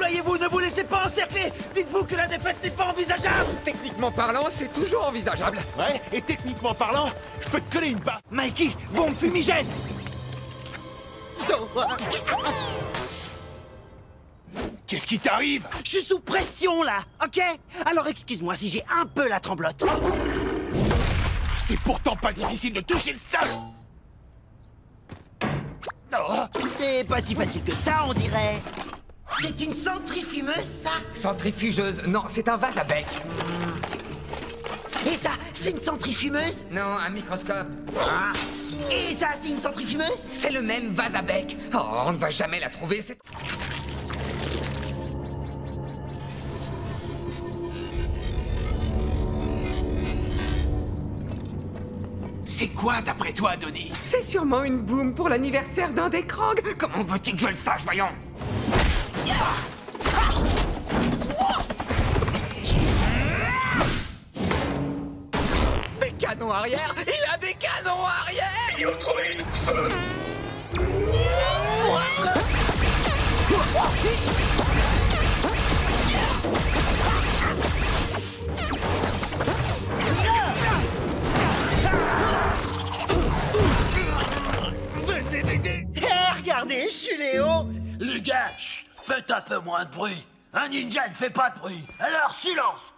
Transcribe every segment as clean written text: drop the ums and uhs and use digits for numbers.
Réveillez-vous, ne vous laissez pas encercler. Dites-vous que la défaite n'est pas envisageable. Techniquement parlant, c'est toujours envisageable. Ouais, et techniquement parlant, je peux te coller une barre. Mikey, bombe fumigène. Qu'est-ce qui t'arrive? Je suis sous pression, là, ok? Alors excuse-moi si j'ai un peu la tremblote. C'est pourtant pas difficile de toucher le sol. Oh. C'est pas si facile que ça, on dirait. C'est une centrifugeuse, ça? Centrifugeuse, non, c'est un vase à bec. Et ça, c'est une centrifugeuse? Non, un microscope. Ah. Et ça, c'est une centrifugeuse? C'est le même vase à bec. Oh, on ne va jamais la trouver, c'est... C'est quoi, d'après toi, Donnie? C'est sûrement une boum pour l'anniversaire d'un des Krog. Comment veux-tu que je le sache, voyons? Des canons arrière? Il a des canons arrière! Venez m'aider! Regardez, je suis Léo. Les gars, chut, faites un peu moins de bruit. Un ninja ne fait pas de bruit. Alors, silence!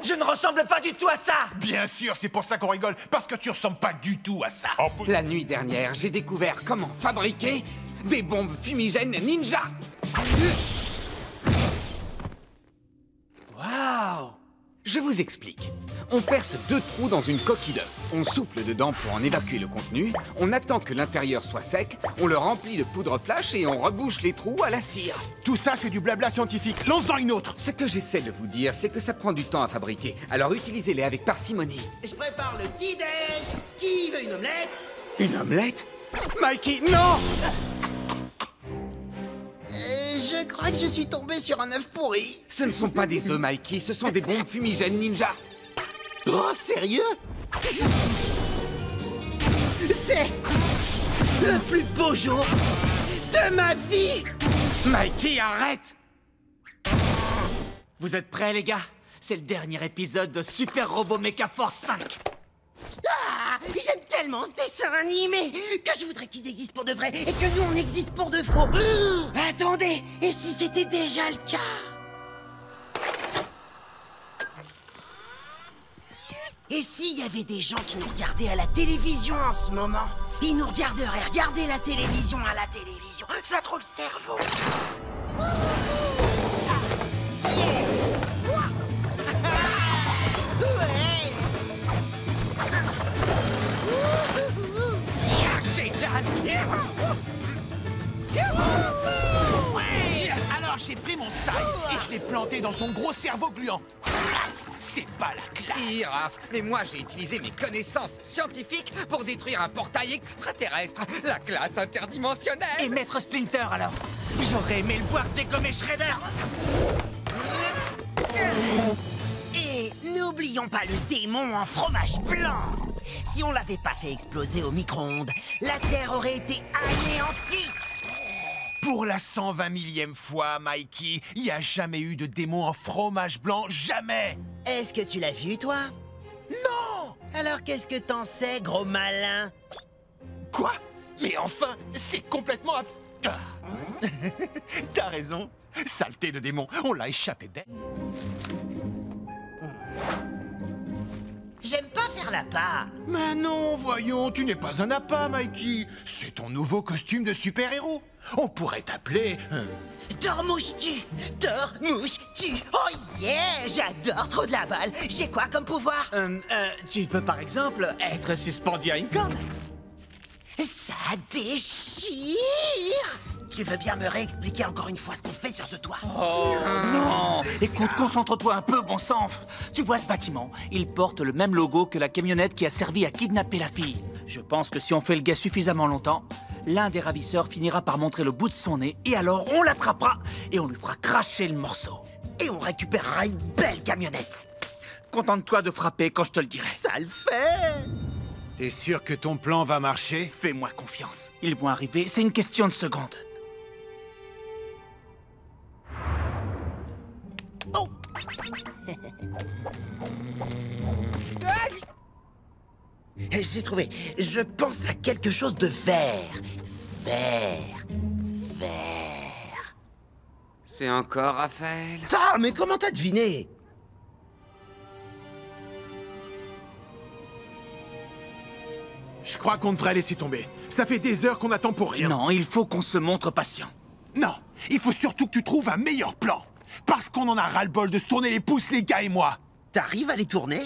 Je ne ressemble pas du tout à ça. Bien sûr, c'est pour ça qu'on rigole, parce que tu ressembles pas du tout à ça. La nuit dernière, j'ai découvert comment fabriquer des bombes fumigènes ninja. Waouh. Je vous explique. On perce 2 trous dans une coquille d'œuf. On souffle dedans pour en évacuer le contenu. On attend que l'intérieur soit sec. On le remplit de poudre flash et on rebouche les trous à la cire. Tout ça, c'est du blabla scientifique. Lance-en une autre. Ce que j'essaie de vous dire, c'est que ça prend du temps à fabriquer. Alors utilisez-les avec parcimonie. Je prépare le petit-déj. Qui veut une omelette? Une omelette? Mikey, non! Je crois que je suis tombé sur un œuf pourri. Ce ne sont pas des œufs, Mikey. Ce sont des bombes fumigènes ninja. Oh, sérieux? C'est le plus beau jour de ma vie! Mikey, arrête! Vous êtes prêts, les gars? C'est le dernier épisode de Super Robot Mecha Force 5. Ah, j'aime tellement ce dessin animé que je voudrais qu'ils existent pour de vrai et que nous, on existe pour de faux. Attendez, et si c'était déjà le cas? Et s'il y avait des gens qui nous regardaient à la télévision en ce moment? Ils nous regarderaient regarder la télévision à la télévision. Ça trouve le cerveau. Alors j'ai pris mon sail et je l'ai planté dans son gros cerveau gluant. C'est pas la classe. Si, Raph, mais moi j'ai utilisé mes connaissances scientifiques pour détruire un portail extraterrestre, la classe interdimensionnelle. Et Maître Splinter, alors? J'aurais aimé le voir dégommer Shredder. Et n'oublions pas le démon en fromage blanc. Si on l'avait pas fait exploser au micro-ondes, la Terre aurait été anéantie. Pour la 120 millième fois, Mikey, il n'y a jamais eu de démon en fromage blanc, jamais. Est-ce que tu l'as vu, toi? Non. Alors qu'est-ce que t'en sais, gros malin? Quoi? Mais enfin, c'est complètement T'as raison. Saleté de démon, on l'a échappé bête. J'aime pas faire l'appât. Mais non, voyons, tu n'es pas un appât, Mikey. C'est ton nouveau costume de super-héros. On pourrait t'appeler... Tormouche-tu! Tormouche-tu! Oh yeah! J'adore trop de la balle! J'ai quoi comme pouvoir? Tu peux par exemple être suspendu à une corde. Ça déchire! Tu veux bien me réexpliquer encore une fois ce qu'on fait sur ce toit? Oh non! Écoute, concentre-toi un peu, bon sang! Tu vois ce bâtiment? Il porte le même logo que la camionnette qui a servi à kidnapper la fille. Je pense que si on fait le gars suffisamment longtemps, l'un des ravisseurs finira par montrer le bout de son nez, et alors on l'attrapera et on lui fera cracher le morceau. Et on récupérera une belle camionnette. Contente-toi de frapper quand je te le dirai. Ça le fait! T'es sûr que ton plan va marcher? Fais-moi confiance. Ils vont arriver, c'est une question de secondes. Oh! J'ai trouvé. Je pense à quelque chose de vert. Vert. C'est encore Raphaël. Ah, mais comment t'as deviné? Je crois qu'on devrait laisser tomber. Ça fait des heures qu'on attend pour rien. Non, il faut qu'on se montre patient. Non, il faut surtout que tu trouves un meilleur plan. Parce qu'on en a ras-le-bol de se tourner les pouces, les gars et moi. T'arrives à les tourner?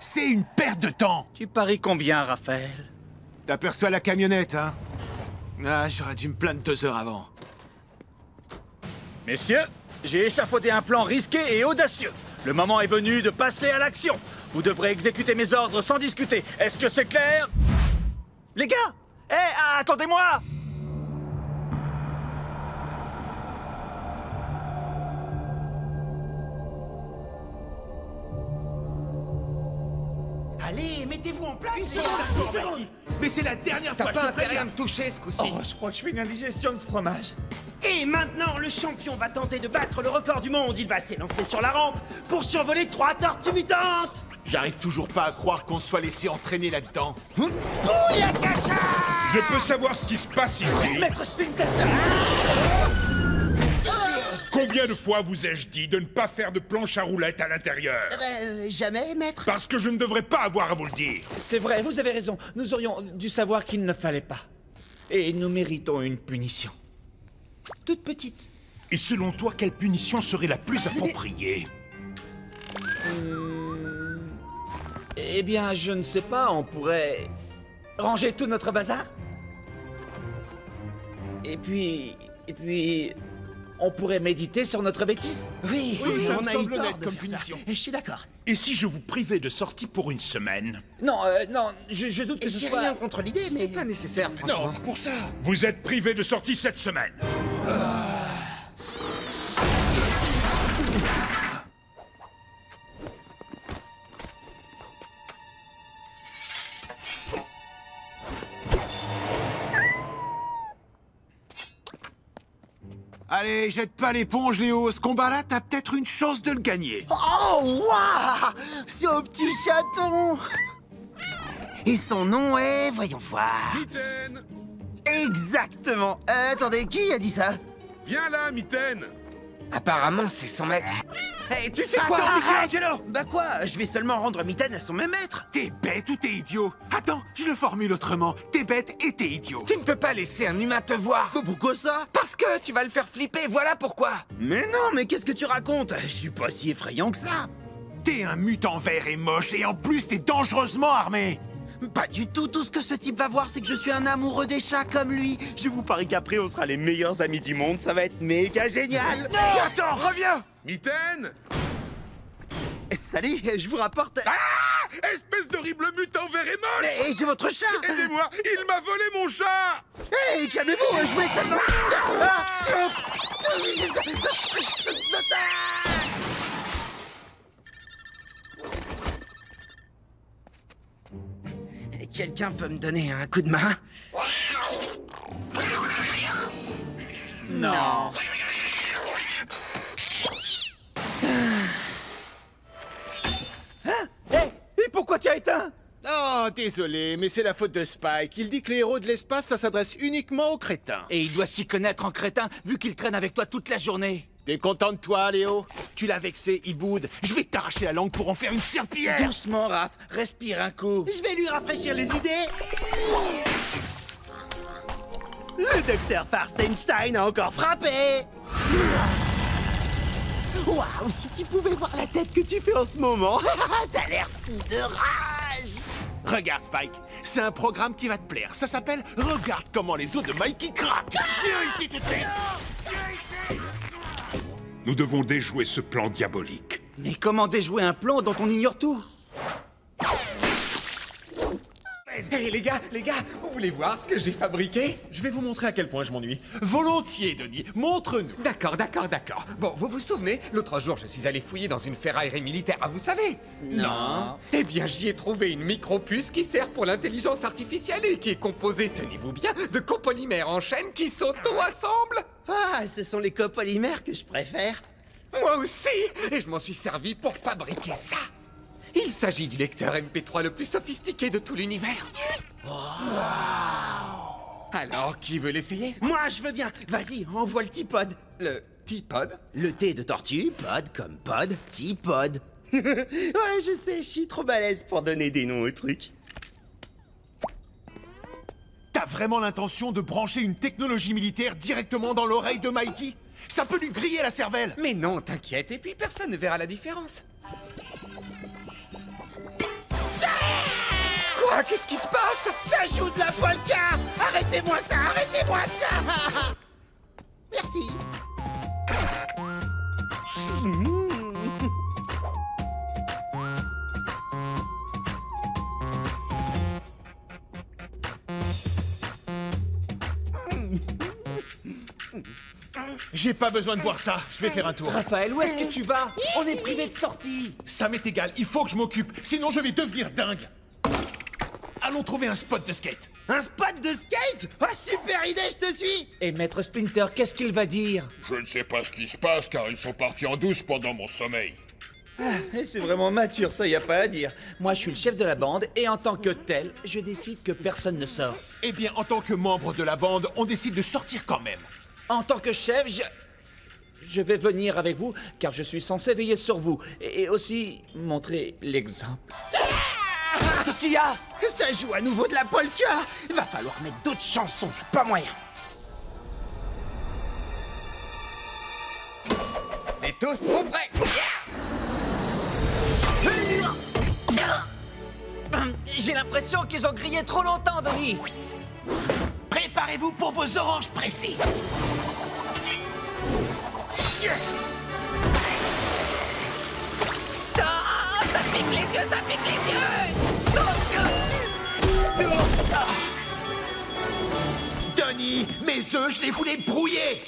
C'est une perte de temps. Tu paries combien, Raphaël? T'aperçois la camionnette, hein? Ah, j'aurais dû me plaindre 2 heures avant. Messieurs, j'ai échafaudé un plan risqué et audacieux. Le moment est venu de passer à l'action. Vous devrez exécuter mes ordres sans discuter. Est-ce que c'est clair? Les gars! Attendez-moi! Allez, mettez-vous en place. Une seconde. Mais c'est la dernière T'as fois, pas je te intérêt préviens. à me toucher ce coup-ci. Je crois que je fais une indigestion de fromage. Et maintenant, le champion va tenter de battre le record du monde. Il va s'élancer sur la rampe pour survoler 3 tortues mutantes. J'arrive toujours pas à croire qu'on soit laissé entraîner là-dedans. Bouyakasha! Je peux savoir ce qui se passe ici? Maître Splinter! Combien de fois vous ai-je dit de ne pas faire de planche à roulettes à l'intérieur? Jamais, maître. Parce que je ne devrais pas avoir à vous le dire. C'est vrai, vous avez raison. Nous aurions dû savoir qu'il ne fallait pas. Et nous méritons une punition. Toute petite. Et selon toi, quelle punition serait la plus appropriée? Eh bien, je ne sais pas, on pourrait ranger tout notre bazar. Et puis, on pourrait méditer sur notre bêtise. Oui, ça on me a eu semble tort honnête de comme faire ça. punition. Je suis d'accord. Et si je vous privais de sortie pour une semaine? Non, je doute que Et ce j'ai soit... rien contre l'idée, mais... C'est pas nécessaire, franchement. Non, pour ça. Vous êtes privé de sortie cette semaine. Allez, jette pas l'éponge, Léo. Ce combat-là, t'as peut-être une chance de le gagner. Oh, waouh! C'est un petit chaton! Et son nom est... Voyons voir... Mitaine! Exactement. Attendez, qui a dit ça? Viens là, Mitaine! Apparemment, c'est son maître. Hey, tu fais quoi, Michelangelo? Bah quoi? Je vais seulement rendre Mitaine à son même maître. T'es bête ou t'es idiot? Attends, je le formule autrement. T'es bête et t'es idiot. Tu ne peux pas laisser un humain te voir. Pourquoi ça? Parce que tu vas le faire flipper, voilà pourquoi. Mais non, mais qu'est-ce que tu racontes? Je suis pas si effrayant que ça. T'es un mutant vert et moche, et en plus, t'es dangereusement armé. Pas du tout. Tout ce que ce type va voir, c'est que je suis un amoureux des chats comme lui. Je vous parie qu'après, on sera les meilleurs amis du monde. Ça va être méga génial. Non, attends, reviens. Mitaine! Salut, je vous rapporte... Ah! Espèce d'horrible mutant vert et moche! Et j'ai votre chat. Aidez-moi! Il m'a volé mon chat! Hey, calmez-vous, je voulais seulement... Ah! Quelqu'un peut me donner un coup de main? Non. Et pourquoi tu as éteint? Oh, désolé, mais c'est la faute de Spike. Il dit que les héros de l'espace, ça s'adresse uniquement aux crétins. Et il doit s'y connaître en crétin, vu qu'il traîne avec toi toute la journée. T'es content de toi, Léo? Tu l'as vexé, il boude. Je vais t'arracher la langue pour en faire une serpillière. Doucement, Raph, respire un coup. Je vais lui rafraîchir les idées. Le docteur Farstenstein a encore frappé. Waouh, si tu pouvais voir la tête que tu fais en ce moment. T'as l'air fou de rage. Regarde, Spike, c'est un programme qui va te plaire. Ça s'appelle « Regarde comment les os de Mikey craquent ». Viens ici tout de suite. Nous devons déjouer ce plan diabolique. Mais comment déjouer un plan dont on ignore tout? Hey les gars, vous voulez voir ce que j'ai fabriqué? Je vais vous montrer à quel point je m'ennuie. Volontiers, Denis, montre-nous. D'accord. Bon, vous vous souvenez, l'autre jour, je suis allé fouiller dans une ferraillerie militaire, vous savez? Non. Eh bien, j'y ai trouvé une micro-puce qui sert pour l'intelligence artificielle et qui est composée, tenez-vous bien, de copolymères en chaîne qui s'auto-assemblent. Ah, ce sont les copolymères que je préfère. Moi aussi! Et je m'en suis servi pour fabriquer ça! Il s'agit du lecteur MP3 le plus sophistiqué de tout l'univers. Alors, qui veut l'essayer? Moi, je veux bien. Vas-y, envoie le T-Pod. Le T-Pod? Le T de tortue, pod comme pod, T-Pod. Ouais, je sais, je suis trop balèze pour donner des noms aux trucs. T'as vraiment l'intention de brancher une technologie militaire directement dans l'oreille de Mikey? Ça peut lui griller la cervelle! Mais non, t'inquiète, et puis personne ne verra la différence. Quoi? Qu'est-ce qui se passe? Ça joue de la polka! Arrêtez-moi ça! Arrêtez-moi ça! Merci. J'ai pas besoin de voir ça, je vais faire un tour. Raphaël, où est-ce que tu vas? On est privé de sortie. Ça m'est égal, il faut que je m'occupe, sinon je vais devenir dingue. Allons trouver un spot de skate. Un spot de skate? Oh, super idée, je te suis! Et Maître Splinter, qu'est-ce qu'il va dire? Je ne sais pas ce qui se passe car ils sont partis en douce pendant mon sommeil. C'est vraiment mature, ça, y a pas à dire. Moi, je suis le chef de la bande, et en tant que tel, je décide que personne ne sort. Eh bien, en tant que membre de la bande, on décide de sortir quand même. En tant que chef, je vais venir avec vous, car je suis censé veiller sur vous, et aussi montrer l'exemple. Qu'est-ce qu'il y a? Ça joue à nouveau de la polka! Va falloir mettre d'autres chansons, pas moyen. Les toasts sont prêts! J'ai l'impression qu'ils ont grillé trop longtemps, Donnie. Préparez-vous pour vos oranges pressées. Ça pique les yeux, ça pique les yeux! Donnie, mes œufs, je les voulais brouiller.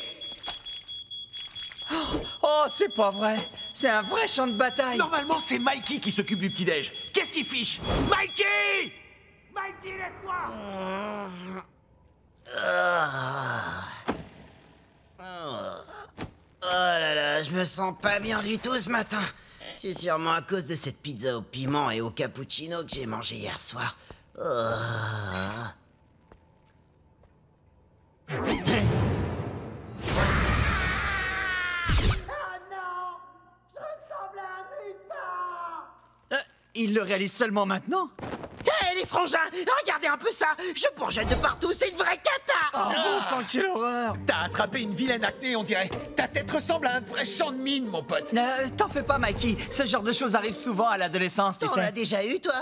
Oh, c'est pas vrai. C'est un vrai champ de bataille. Normalement, c'est Mikey qui s'occupe du petit-déj. Qu'est-ce qu'il fiche? Mikey! Mikey, laisse-moi! Oh là là, je me sens pas bien du tout ce matin. C'est sûrement à cause de cette pizza au piment et au cappuccino que j'ai mangé hier soir. Il le réalise seulement maintenant? Hé, les frangins, regardez un peu ça. Je bourgeonne de partout, c'est une vraie cata. Bon sang, quelle horreur. T'as attrapé une vilaine acné, on dirait. Ta tête ressemble à un vrai champ de mine, mon pote. T'en fais pas, Mikey. Ce genre de choses arrive souvent à l'adolescence, tu T'en sais. as déjà eu, toi?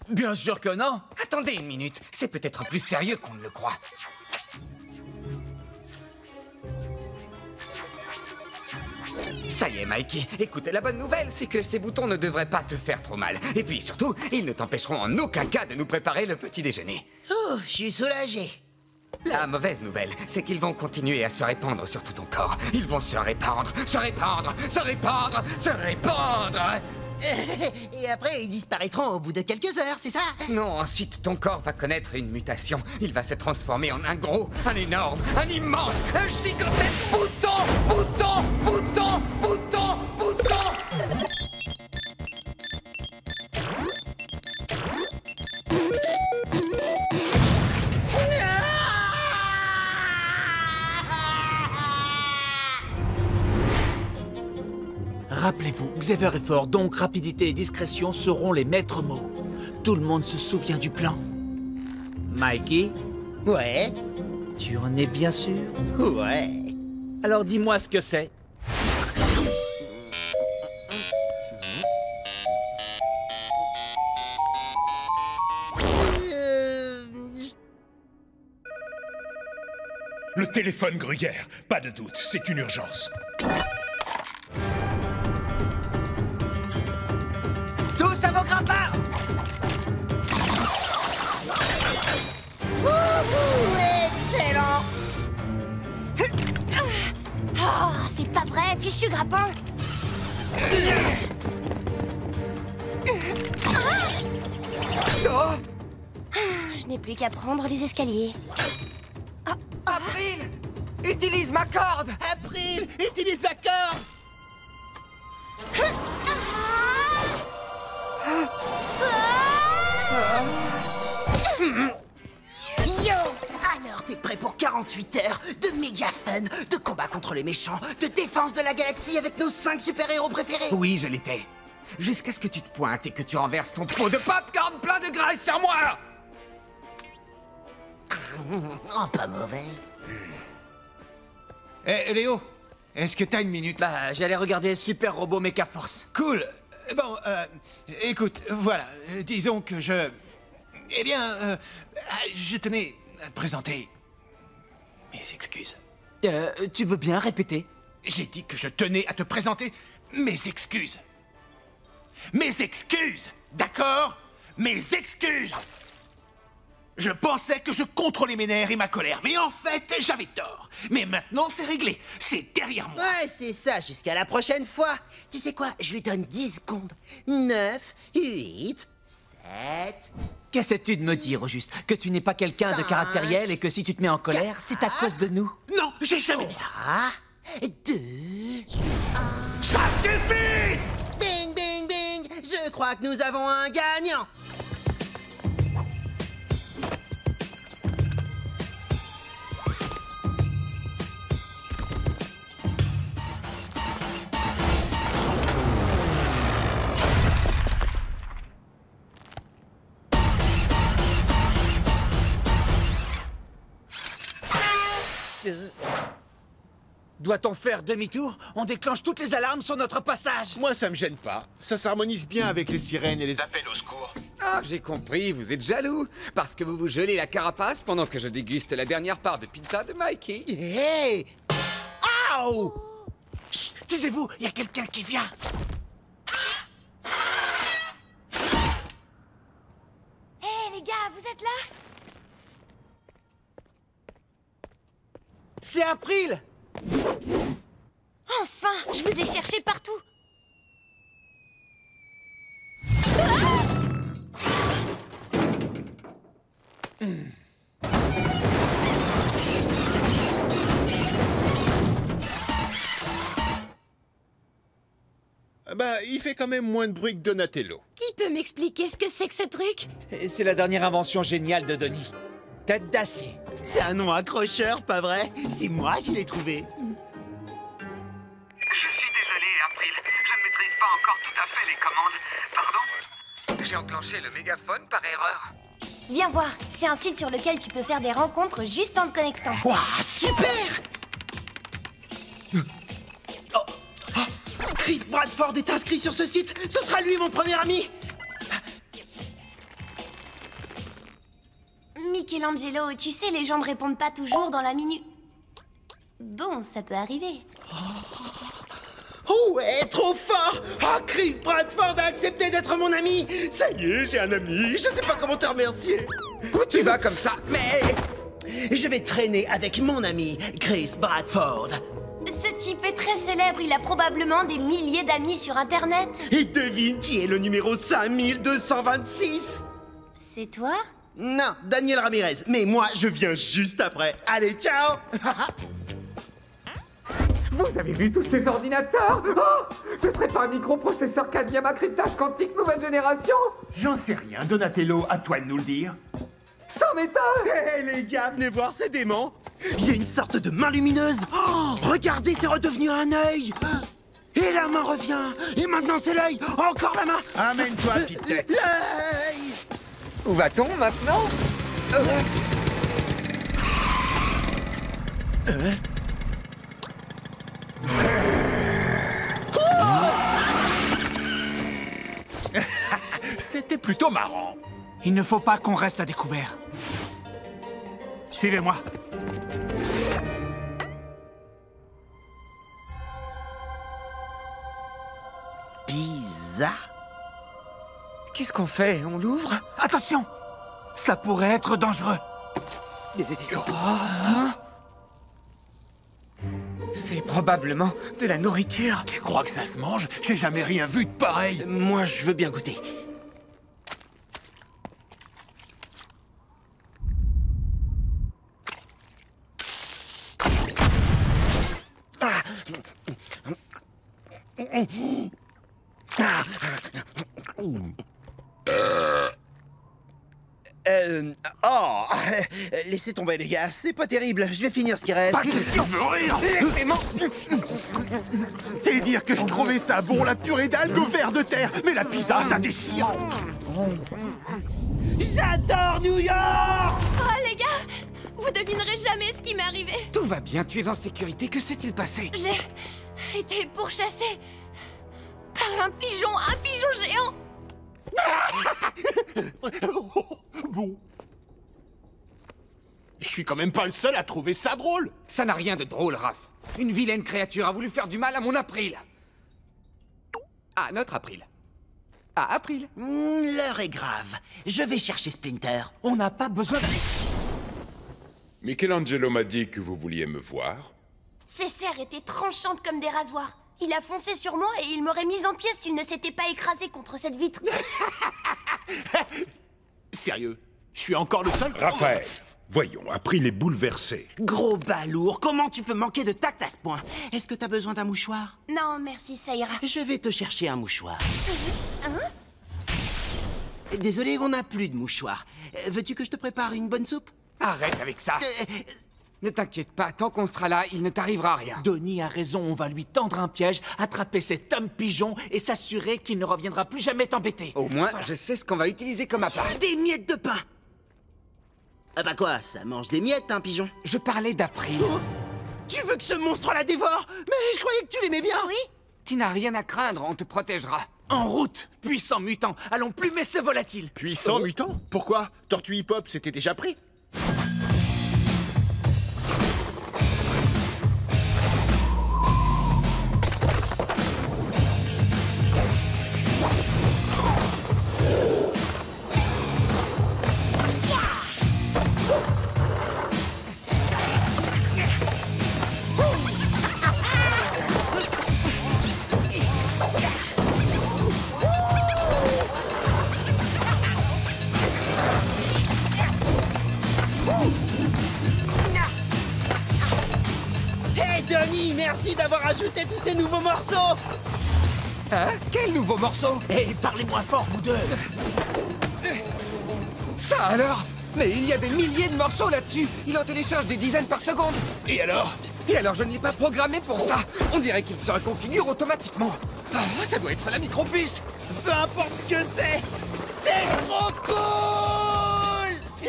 Bien sûr que non. Attendez une minute, c'est peut-être plus sérieux qu'on ne le croit. Ça y est, Mikey. Écoute, la bonne nouvelle, c'est que ces boutons ne devraient pas te faire trop mal. Et puis surtout, ils ne t'empêcheront en aucun cas de nous préparer le petit déjeuner. Oh, je suis soulagé. La mauvaise nouvelle, c'est qu'ils vont continuer à se répandre sur tout ton corps. Ils vont se répandre, se répandre, se répandre, se répandre. Et après, ils disparaîtront au bout de quelques heures, c'est ça? Non, ensuite, ton corps va connaître une mutation. Il va se transformer en un gros, un énorme, un immense, un gigantesque bouton, bouton, bouton, bouton, bouton. Rappelez-vous, Xavier est fort, donc rapidité et discrétion seront les maîtres mots. Tout le monde se souvient du plan. Mikey, Ouais, tu en es bien sûr? ouais. Alors dis-moi ce que c'est. Le téléphone gruyère, pas de doute, c'est une urgence. Tous à vos grappins! Excellent! Oh, c'est pas vrai, fichu grappin. Je n'ai plus qu'à prendre les escaliers. April, utilise ma corde. April, utilise la corde! Yo! Alors t'es prêt pour 48 heures de méga fun, de combat contre les méchants, de défense de la galaxie avec nos 5 super-héros préférés? Oui, je l'étais. Jusqu'à ce que tu te pointes et que tu renverses ton pot de popcorn plein de graisse sur moi. Oh, pas mauvais. Eh, Léo, est-ce que t'as une minute? Bah, j'allais regarder Super Robot Mecha Force. Cool. Bon, écoute, voilà, disons que je... Eh bien, je tenais à te présenter mes excuses. Tu veux bien répéter? J'ai dit que je tenais à te présenter mes excuses. Mes excuses, d'accord? Mes excuses! Je pensais que je contrôlais mes nerfs et ma colère, mais en fait, j'avais tort. Mais maintenant, c'est réglé. C'est derrière moi. Ouais, c'est ça, jusqu'à la prochaine fois. Tu sais quoi? Je lui donne 10 secondes. 9, 8, 7... Qu'essaies-tu de me dire, au juste? Que tu n'es pas quelqu'un de 5, caractériel et que si tu te mets en colère, c'est à cause de nous? Non, j'ai jamais dit ça. 2... Ça suffit! Bing, bing, bing! Je crois que nous avons un gagnant! Doit-on faire demi-tour? On déclenche toutes les alarmes sur notre passage. Moi, ça me gêne pas. Ça s'harmonise bien avec les sirènes et les appels au secours. Ah, j'ai compris, vous êtes jaloux. Parce que vous vous gelez la carapace pendant que je déguste la dernière part de pizza de Mikey. Hey! Aouh! Chut, taisez-vous, il y a quelqu'un qui vient. Hé, les gars, vous êtes là? C'est April! Enfin, je vous ai cherché partout. Bah, il fait quand même moins de bruit que Donatello. Qui peut m'expliquer ce que c'est que ce truc? C'est la dernière invention géniale de Donnie. Tête d'acier. C'est un nom accrocheur, pas vrai? C'est moi qui l'ai trouvé. Je suis désolé, April. Je ne maîtrise pas encore tout à fait les commandes. Pardon? J'ai enclenché le mégaphone par erreur. Viens voir, c'est un site sur lequel tu peux faire des rencontres juste en te connectant. Waouh, super! Chris Bradford est inscrit sur ce site. Ce sera lui, mon premier ami. Michelangelo, tu sais, les gens ne répondent pas toujours dans la minute. Bon, ça peut arriver. Oh ouais, trop fort! Oh, Chris Bradford a accepté d'être mon ami! Ça y est, j'ai un ami, je sais pas comment te remercier! Où tu vas comme ça? Mais... je vais traîner avec mon ami, Chris Bradford. Ce type est très célèbre, il a probablement des milliers d'amis sur Internet. Et devine qui est le numéro 5226? C'est toi? Non, Daniel Ramirez. Mais moi, je viens juste après. Allez, ciao! Vous avez vu tous ces ordinateurs? Oh! Ce serait pas un microprocesseur cadmium à cryptage quantique nouvelle génération? J'en sais rien, Donatello, à toi de nous le dire. C'en est un! Hé les gars, venez voir ces démons! J'ai une sorte de main lumineuse! Oh, regardez, c'est redevenu un œil! Et la main revient! Et maintenant c'est l'œil! Encore la main! Amène-toi, petite tête. L'œil! Où va-t-on maintenant? C'était plutôt marrant. Il ne faut pas qu'on reste à découvert. Suivez-moi. Bizarre. Qu'est-ce qu'on fait? On l'ouvre? Attention! Ça pourrait être dangereux. C'est probablement de la nourriture. Tu crois que ça se mange? J'ai jamais rien vu de pareil. Moi, je veux bien goûter. Laissez tomber les gars, c'est pas terrible. Je vais finir ce qui reste. Pas question de rire. Laissez-moi. Et dire que je trouvais ça bon, la purée d'algues au ver de terre. Mais la pizza, ça déchire. J'adore New York. Oh les gars, vous devinerez jamais ce qui m'est arrivé. Tout va bien, tu es en sécurité, que s'est-il passé? J'ai été pourchassée par un pigeon géant. Bon. Je suis quand même pas le seul à trouver ça drôle. Ça n'a rien de drôle, Raph. Une vilaine créature a voulu faire du mal à mon April. À notre April. À April. L'heure est grave. Je vais chercher Splinter. On n'a pas besoin de... Michelangelo m'a dit que vous vouliez me voir. Ses serres étaient tranchantes comme des rasoirs. Il a foncé sur moi et il m'aurait mise en pièces s'il ne s'était pas écrasé contre cette vitre. Sérieux, je suis encore le seul. Raphaël, voyons, April est bouleversé. Gros balourd, comment tu peux manquer de tact à ce point? Est-ce que t'as besoin d'un mouchoir? Non, merci, ça ira. Je vais te chercher un mouchoir. Désolé, on n'a plus de mouchoir. Veux-tu que je te prépare une bonne soupe? Arrête avec ça. Ne t'inquiète pas, tant qu'on sera là, il ne t'arrivera rien. Denis a raison, on va lui tendre un piège, attraper cet homme pigeon et s'assurer qu'il ne reviendra plus jamais t'embêter. Au moins, je sais ce qu'on va utiliser comme appât. Des miettes de pain. Ah bah quoi, ça mange des miettes, un pigeon? Je parlais d'April. Oh, tu veux que ce monstre la dévore? Mais je croyais que tu l'aimais bien. Oui? Tu n'as rien à craindre, on te protégera. En route, puissant mutant, allons plumer ce volatile. Puissant mutant? Pourquoi? Tortue Hip-Hop, c'était déjà pris? Denis, merci d'avoir ajouté tous ces nouveaux morceaux. Hein? Quel nouveau morceau? Hé, parlez-moi fort, vous deux. Ça alors? Mais il y a des milliers de morceaux là-dessus. Il en télécharge des dizaines par seconde. Et alors? Et alors je ne l'ai pas programmé pour ça. On dirait qu'il se reconfigure automatiquement. Ah, ça doit être la micropuce. Peu importe ce que c'est trop cool.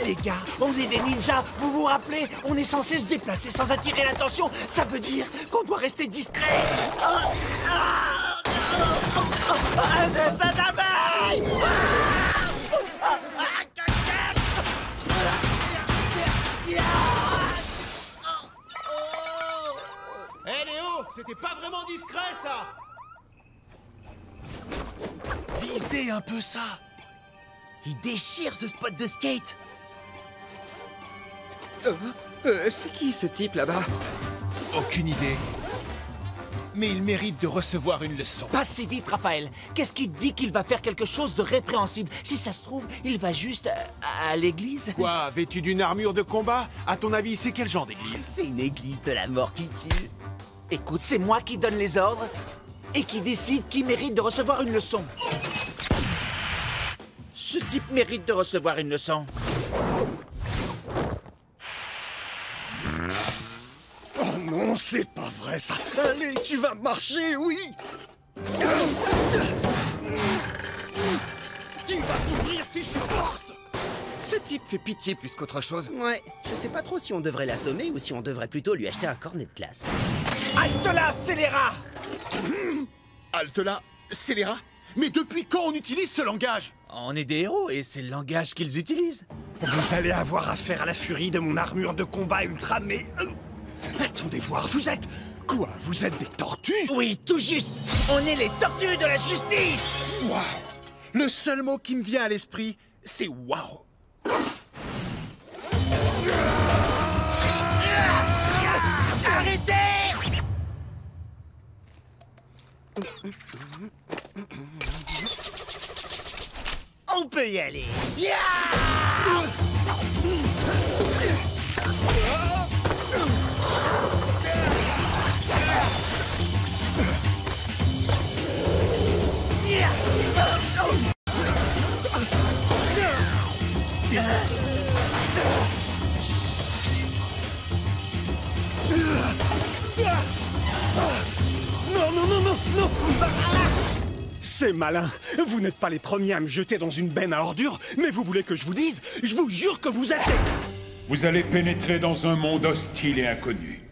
Les gars, on est des ninjas, vous vous rappelez? On est censé se déplacer sans attirer l'attention. Ça veut dire qu'on doit rester discret. Ça t'abeille. Hé Léo, c'était pas vraiment discret ça. Visez un peu ça. Il déchire ce spot de skate. C'est qui ce type là-bas? Aucune idée. Mais il mérite de recevoir une leçon. Pas si vite, Raphaël. Qu'est-ce qui te dit qu'il va faire quelque chose de répréhensible? Si ça se trouve, il va juste à l'église. Quoi, vêtu d'une armure de combat? À ton avis, c'est quel genre d'église? C'est une église de la mort qui tue. Écoute, c'est moi qui donne les ordres et qui décide qui mérite de recevoir une leçon. Ce type mérite de recevoir une leçon. Oh non, c'est pas vrai ça. Allez, tu vas marcher, oui. Qui va t'ouvrir fichue porte? Ce type fait pitié plus qu'autre chose. Ouais, je sais pas trop si on devrait l'assommer ou si on devrait plutôt lui acheter un cornet de classe. Halte là, scélérat! Halte là, scélérat. Mais depuis quand on utilise ce langage? On est des héros et c'est le langage qu'ils utilisent. Vous allez avoir affaire à la furie de mon armure de combat ultra, mais... Attendez voir, vous êtes... Quoi? Vous êtes des tortues? Oui, tout juste. On est les tortues de la justice. Waouh! Le seul mot qui me vient à l'esprit, c'est waouh! Arrêtez! On peut y aller. Non, non, non, non, non. C'est malin. Vous n'êtes pas les premiers à me jeter dans une benne à ordures, mais vous voulez que je vous dise? Je vous jure que vous êtes... Vous allez pénétrer dans un monde hostile et inconnu.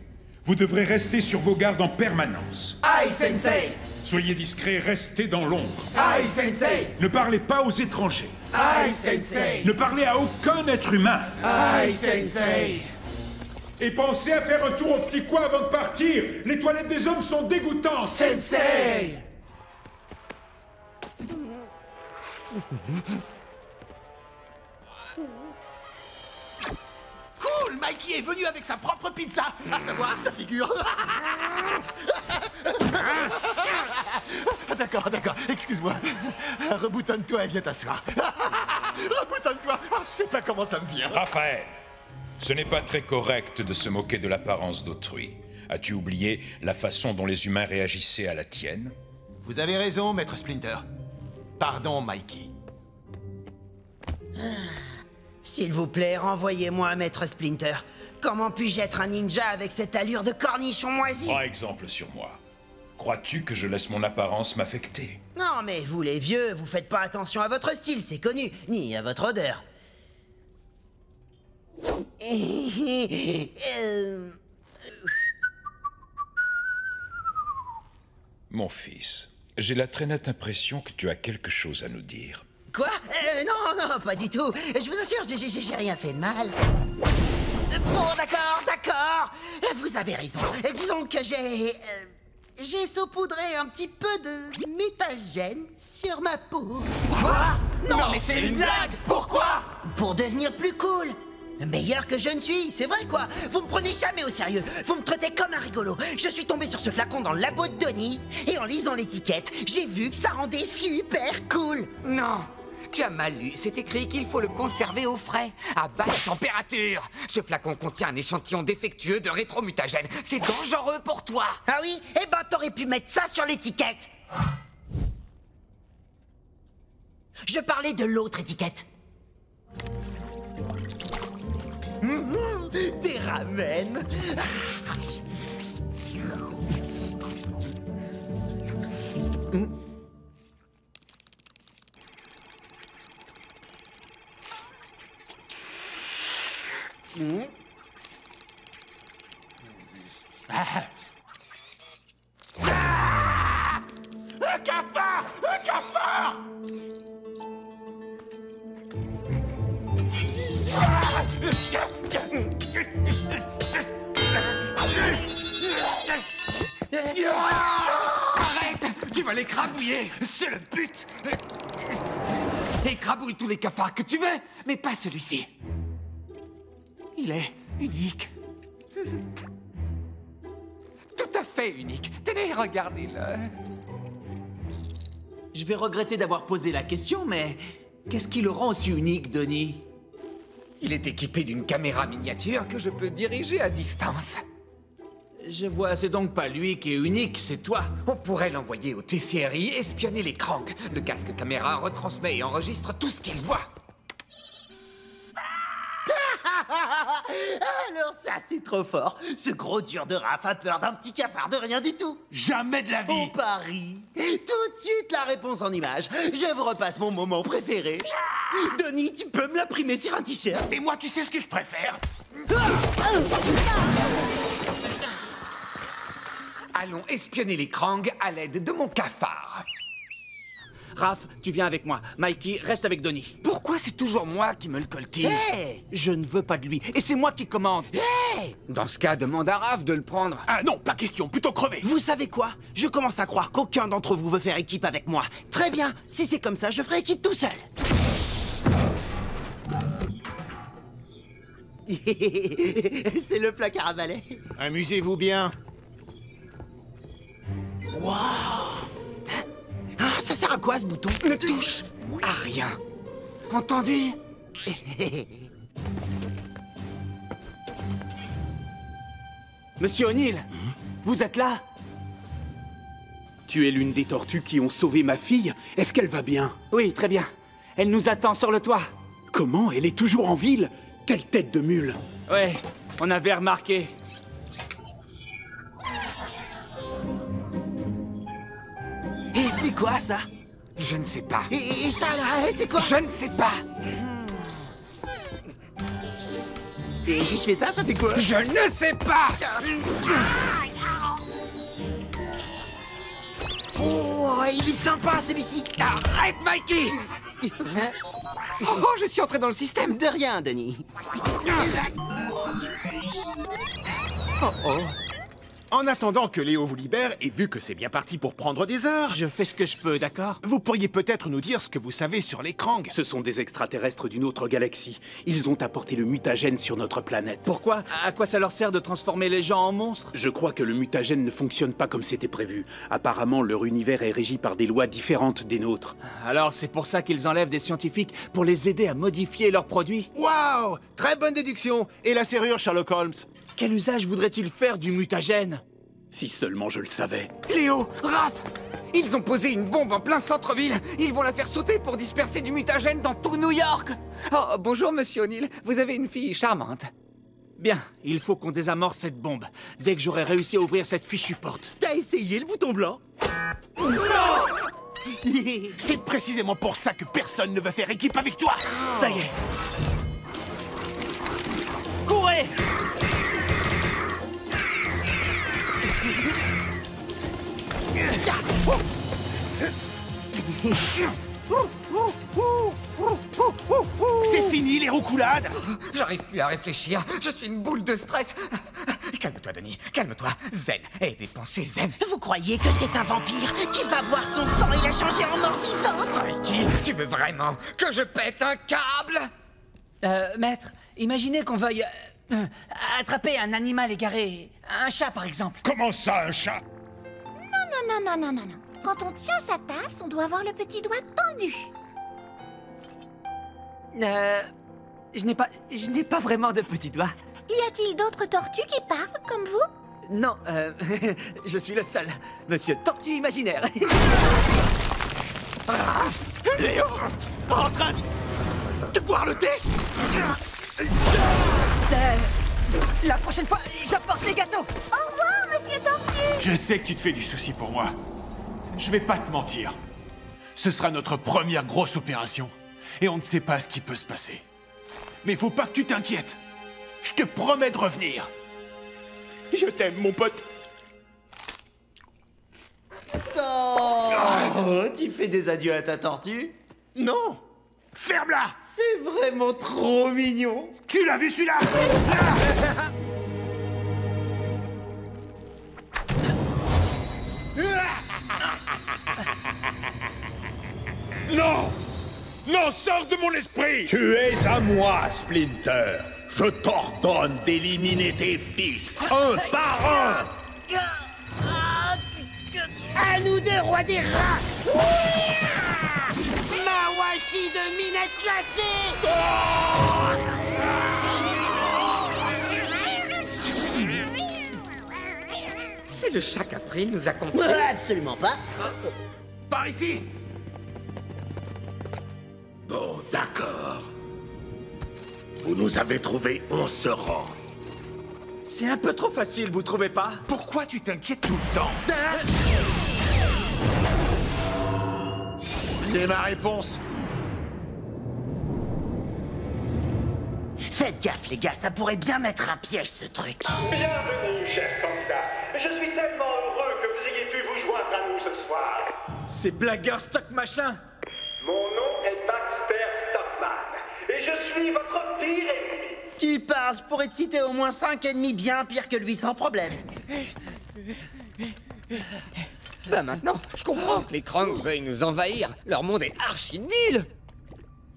Vous devrez rester sur vos gardes en permanence. Aïe, Sensei! Soyez discrets, restez dans l'ombre. Aïe, Sensei! Ne parlez pas aux étrangers. Aïe, Sensei! Ne parlez à aucun être humain. Aïe, Sensei! Et pensez à faire un tour au petit coin avant de partir. Les toilettes des hommes sont dégoûtantes. Sensei! Cool, Mikey est venu avec sa propre pizza, à savoir sa figure. D'accord, excuse-moi. Reboutonne-toi et viens t'asseoir. Reboutonne-toi, je sais pas comment ça me vient. Raphaël, ce n'est pas très correct de se moquer de l'apparence d'autrui. As-tu oublié la façon dont les humains réagissaient à la tienne? Vous avez raison, maître Splinter. Pardon, Mikey. S'il vous plaît, renvoyez-moi, maître Splinter. Comment puis-je être un ninja avec cette allure de cornichon moisi? Prends exemple sur moi. Crois-tu que je laisse mon apparence m'affecter? Non, mais vous les vieux, vous faites pas attention à votre style, c'est connu, ni à votre odeur. Mon fils, j'ai la très nette impression que tu as quelque chose à nous dire. Quoi? Non, pas du tout. Je vous assure, j'ai rien fait de mal. Bon, d'accord. Vous avez raison. Disons que j'ai saupoudré un petit peu de méthagène sur ma peau. Quoi? Non, mais c'est une blague! Pourquoi? Pour devenir plus cool. Meilleur que je ne suis, c'est vrai quoi. Vous me prenez jamais au sérieux. Vous me traitez comme un rigolo. Je suis tombé sur ce flacon dans le labo de Donnie, et en lisant l'étiquette, j'ai vu que ça rendait super cool. Non, tu as mal lu. C'est écrit qu'il faut le conserver au frais, à basse température. Ce flacon contient un échantillon défectueux de rétromutagène. C'est dangereux pour toi. Ah oui? Eh ben t'aurais pu mettre ça sur l'étiquette. Je parlais de l'autre étiquette. Des ramen. Un cafard! Un cafard! Arrête! Tu vas l'écrabouiller! C'est le but! Écrabouille tous les cafards que tu veux, mais pas celui-ci. Il est unique. Tout à fait unique. Tenez, regardez-le. Je vais regretter d'avoir posé la question, mais qu'est-ce qui le rend aussi unique, Donnie? Il est équipé d'une caméra miniature que je peux diriger à distance. Je vois, c'est donc pas lui qui est unique, c'est toi. On pourrait l'envoyer au TCRI espionner les Krang. Le casque caméra retransmet et enregistre tout ce qu'il voit. Alors ça, c'est trop fort. Ce gros dur de Raph a peur d'un petit cafard de rien du tout. Jamais de la vie. On parie. Tout de suite, la réponse en image. Je vous repasse mon moment préféré. Donnie, tu peux me l'imprimer sur un t-shirt? Et moi, tu sais ce que je préfère? Allons espionner les Krang à l'aide de mon cafard. Raph, tu viens avec moi. Mikey, reste avec Donnie. Pourquoi c'est toujours moi qui me le coltine? Hey! Je ne veux pas de lui, et c'est moi qui commande. Hey! Dans ce cas, demande à Raph de le prendre. Ah non, pas question, plutôt crever. Vous savez quoi? Je commence à croire qu'aucun d'entre vous veut faire équipe avec moi. Très bien, si c'est comme ça, je ferai équipe tout seul. C'est le placard à balai. Amusez-vous bien. Waouh! Ah, ça sert à quoi ce bouton? Ne touche à rien. Entendu? Monsieur O'Neill, vous êtes là? Tu es l'une des tortues qui ont sauvé ma fille. Est-ce qu'elle va bien? Oui, très bien. Elle nous attend sur le toit. Comment? Elle est toujours en ville? Quelle tête de mule! Ouais, on avait remarqué. C'est quoi, ça? Je ne sais pas. Et ça, là, c'est quoi? Je ne sais pas. Et si je fais ça, ça fait quoi? Je ne sais pas. Oh, il est sympa, celui-ci. Arrête, Mikey. Oh, je suis entré dans le système. De rien, Denis. Oh oh. En attendant que Léo vous libère, et vu que c'est bien parti pour prendre des heures, Je fais ce que je peux, d'accord? vous pourriez peut-être nous dire ce que vous savez sur les Krang. Ce sont des extraterrestres d'une autre galaxie. Ils ont apporté le mutagène sur notre planète. Pourquoi? À quoi ça leur sert de transformer les gens en monstres? Je crois que le mutagène ne fonctionne pas comme c'était prévu. Apparemment, leur univers est régi par des lois différentes des nôtres. Alors c'est pour ça qu'ils enlèvent des scientifiques pour les aider à modifier leurs produits? Waouh! Très bonne déduction. Et la serrure, Sherlock Holmes? Quel usage voudrait-il faire du mutagène? Si seulement je le savais. Léo, Raph, ils ont posé une bombe en plein centre-ville. Ils vont la faire sauter pour disperser du mutagène dans tout New York. Oh, bonjour, monsieur O'Neill. Vous avez une fille charmante. Bien, il faut qu'on désamorce cette bombe. Dès que j'aurai réussi à ouvrir cette fichue porte. T'as essayé le bouton blanc? C'est précisément pour ça que personne ne veut faire équipe avec toi. Ça y est. Courez! C'est fini les roucoulades. J'arrive plus à réfléchir. Je suis une boule de stress. Calme-toi, Denis. Calme-toi. Zen. Et des pensées zen. Vous croyez que c'est un vampire qui va boire son sang et la changer en mort vivante? Mikey, tu veux vraiment que je pète un câble? Maître, imaginez qu'on veuille attraper un animal égaré. Un chat, par exemple. Comment ça, un chat? Non. Quand on tient sa tasse, on doit avoir le petit doigt tendu. Je n'ai pas vraiment de petits doigts. Y a-t-il d'autres tortues qui parlent comme vous? Non, je suis le seul. Monsieur Tortue Imaginaire. Léo, en train de boire le thé. La prochaine fois, j'apporte les gâteaux. Au revoir, monsieur Tortue. Je sais que tu te fais du souci pour moi. Je vais pas te mentir. Ce sera notre première grosse opération. Et on ne sait pas ce qui peut se passer. Mais faut pas que tu t'inquiètes. Je te promets de revenir. Je t'aime, mon pote. Oh, tu fais des adieux à ta tortue? Non. Ferme-la. C'est vraiment trop mignon. Tu l'as vu celui-là? Non! Non, sors de mon esprit! Tu es à moi, Splinter. Je t'ordonne d'éliminer tes fils, un par un! À nous deux, roi des rats! Mawashi de minette glacée! C'est le chat Capri nous a compris. Absolument pas. Par ici. Bon, d'accord. Vous nous avez trouvés, on se rend. C'est un peu trop facile, vous trouvez pas? Pourquoi tu t'inquiètes tout le temps? J'ai ma réponse. Faites gaffe, les gars, ça pourrait bien être un piège, ce truc. Bienvenue, cher candidat. Je suis tellement heureux que vous ayez pu vous joindre à nous ce soir. C'est blagueur stock machin. Mon nom est Baxter Stockman, et je suis votre pire ennemi. Tu parles, je pourrais te citer au moins 5 ennemis bien pires que lui, sans problème. Bah maintenant, je comprends que les Krang veuillent nous envahir. Leur monde est archi nul.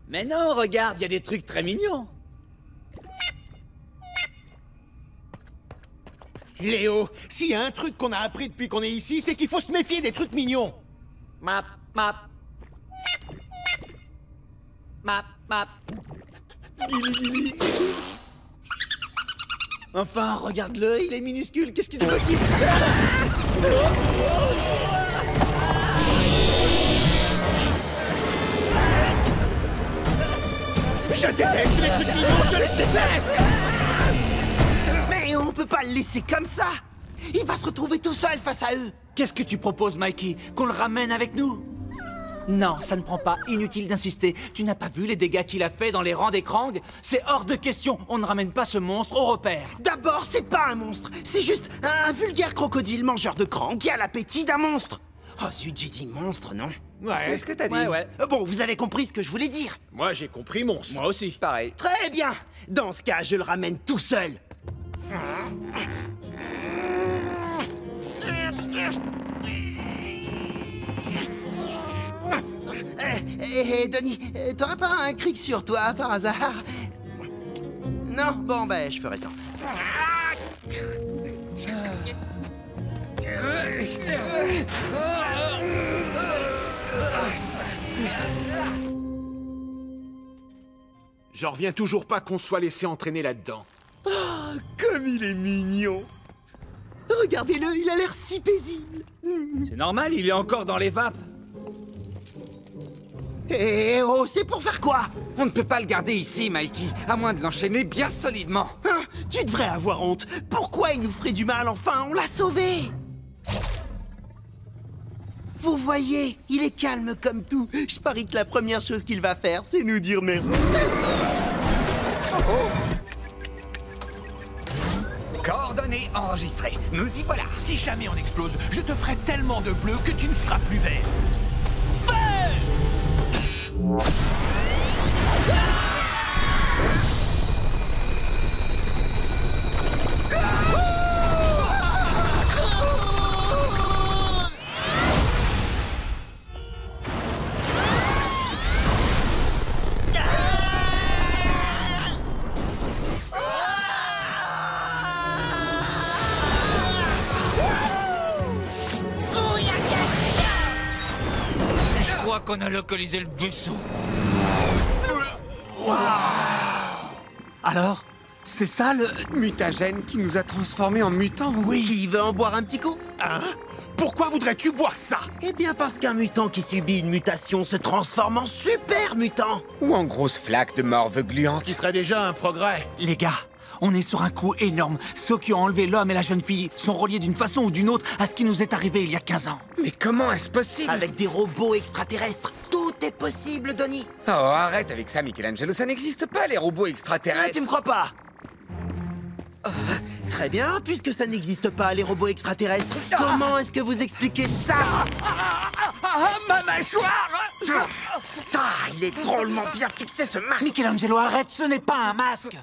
Mais non, regarde, il y a des trucs très mignons. Léo, s'il y a un truc qu'on a appris depuis qu'on est ici, c'est qu'il faut se méfier des trucs mignons. Map. Enfin, regarde-le, il est minuscule, qu'est-ce qu'il doit dire? Je déteste les trucs mignons, je les déteste! Mais on peut pas le laisser comme ça. Il va se retrouver tout seul face à eux. Qu'est-ce que tu proposes, Mikey? Qu'on le ramène avec nous? Non, ça ne prend pas. Inutile d'insister. Tu n'as pas vu les dégâts qu'il a fait dans les rangs des Krang? C'est hors de question. On ne ramène pas ce monstre au repère. D'abord, c'est pas un monstre. C'est juste un vulgaire crocodile mangeur de Krang qui a l'appétit d'un monstre. Oh zut, j'ai dit monstre, non? Ouais, c'est ce que t'as dit. Ouais. Bon, vous avez compris ce que je voulais dire. Moi, j'ai compris monstre. Moi aussi. Pareil. Très bien. Dans ce cas, je le ramène tout seul. Hé, Donnie, t'aurais pas un cric sur toi, par hasard? Non? Bon, ben, je ferai ça. J'en reviens toujours pas qu'on soit laissé entraîner là-dedans. Oh, comme il est mignon! Regardez-le, il a l'air si paisible. C'est normal, il est encore dans les vapes. Eh oh, c'est pour faire quoi? On ne peut pas le garder ici, Mikey, à moins de l'enchaîner bien solidement. Hein? Tu devrais avoir honte. Pourquoi il nous ferait du mal, enfin? On l'a sauvé! Vous voyez, il est calme comme tout. Je parie que la première chose qu'il va faire, c'est nous dire merci. Coordonnées enregistrées. Nous y voilà. Si jamais on explose, je te ferai tellement de bleu que tu ne seras plus vert. Je crois qu'on a localisé le vaisseau. Alors? C'est ça le... Mutagène qui nous a transformés en mutants? Oui, il veut en boire un petit coup? Hein? Pourquoi voudrais-tu boire ça? Eh bien parce qu'un mutant qui subit une mutation se transforme en super mutant. Ou en grosse flaque de morve gluante? Ce qui serait déjà un progrès. Les gars, on est sur un coup énorme. Ceux qui ont enlevé l'homme et la jeune fille sont reliés d'une façon ou d'une autre à ce qui nous est arrivé il y a 15 ans. Mais comment est-ce possible? Avec des robots extraterrestres, tout est possible, Donnie. Oh, arrête avec ça, Michelangelo, ça n'existe pas, les robots extraterrestres. Ah, tu me crois pas? Très bien, puisque ça n'existe pas, les robots extraterrestres. Comment est-ce que vous expliquez ça? Ma mâchoire! Il est drôlement bien fixé, ce masque. Michelangelo, arrête, ce n'est pas un masque.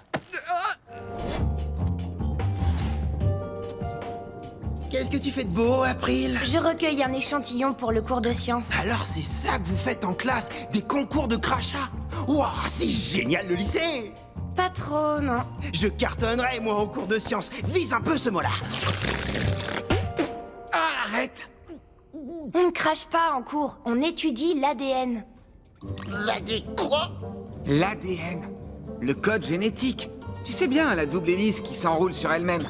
Qu'est-ce que tu fais de beau, April? Je recueille un échantillon pour le cours de sciences. Alors c'est ça que vous faites en classe? Des concours de crachat? Waouh, c'est génial le lycée! Pas trop, non. Je cartonnerai, moi, au cours de sciences. Vise un peu ce mot-là. Arrête! On ne crache pas en cours, on étudie l'ADN. L'ADN. Le code génétique. Tu sais bien, la double hélice qui s'enroule sur elle-même.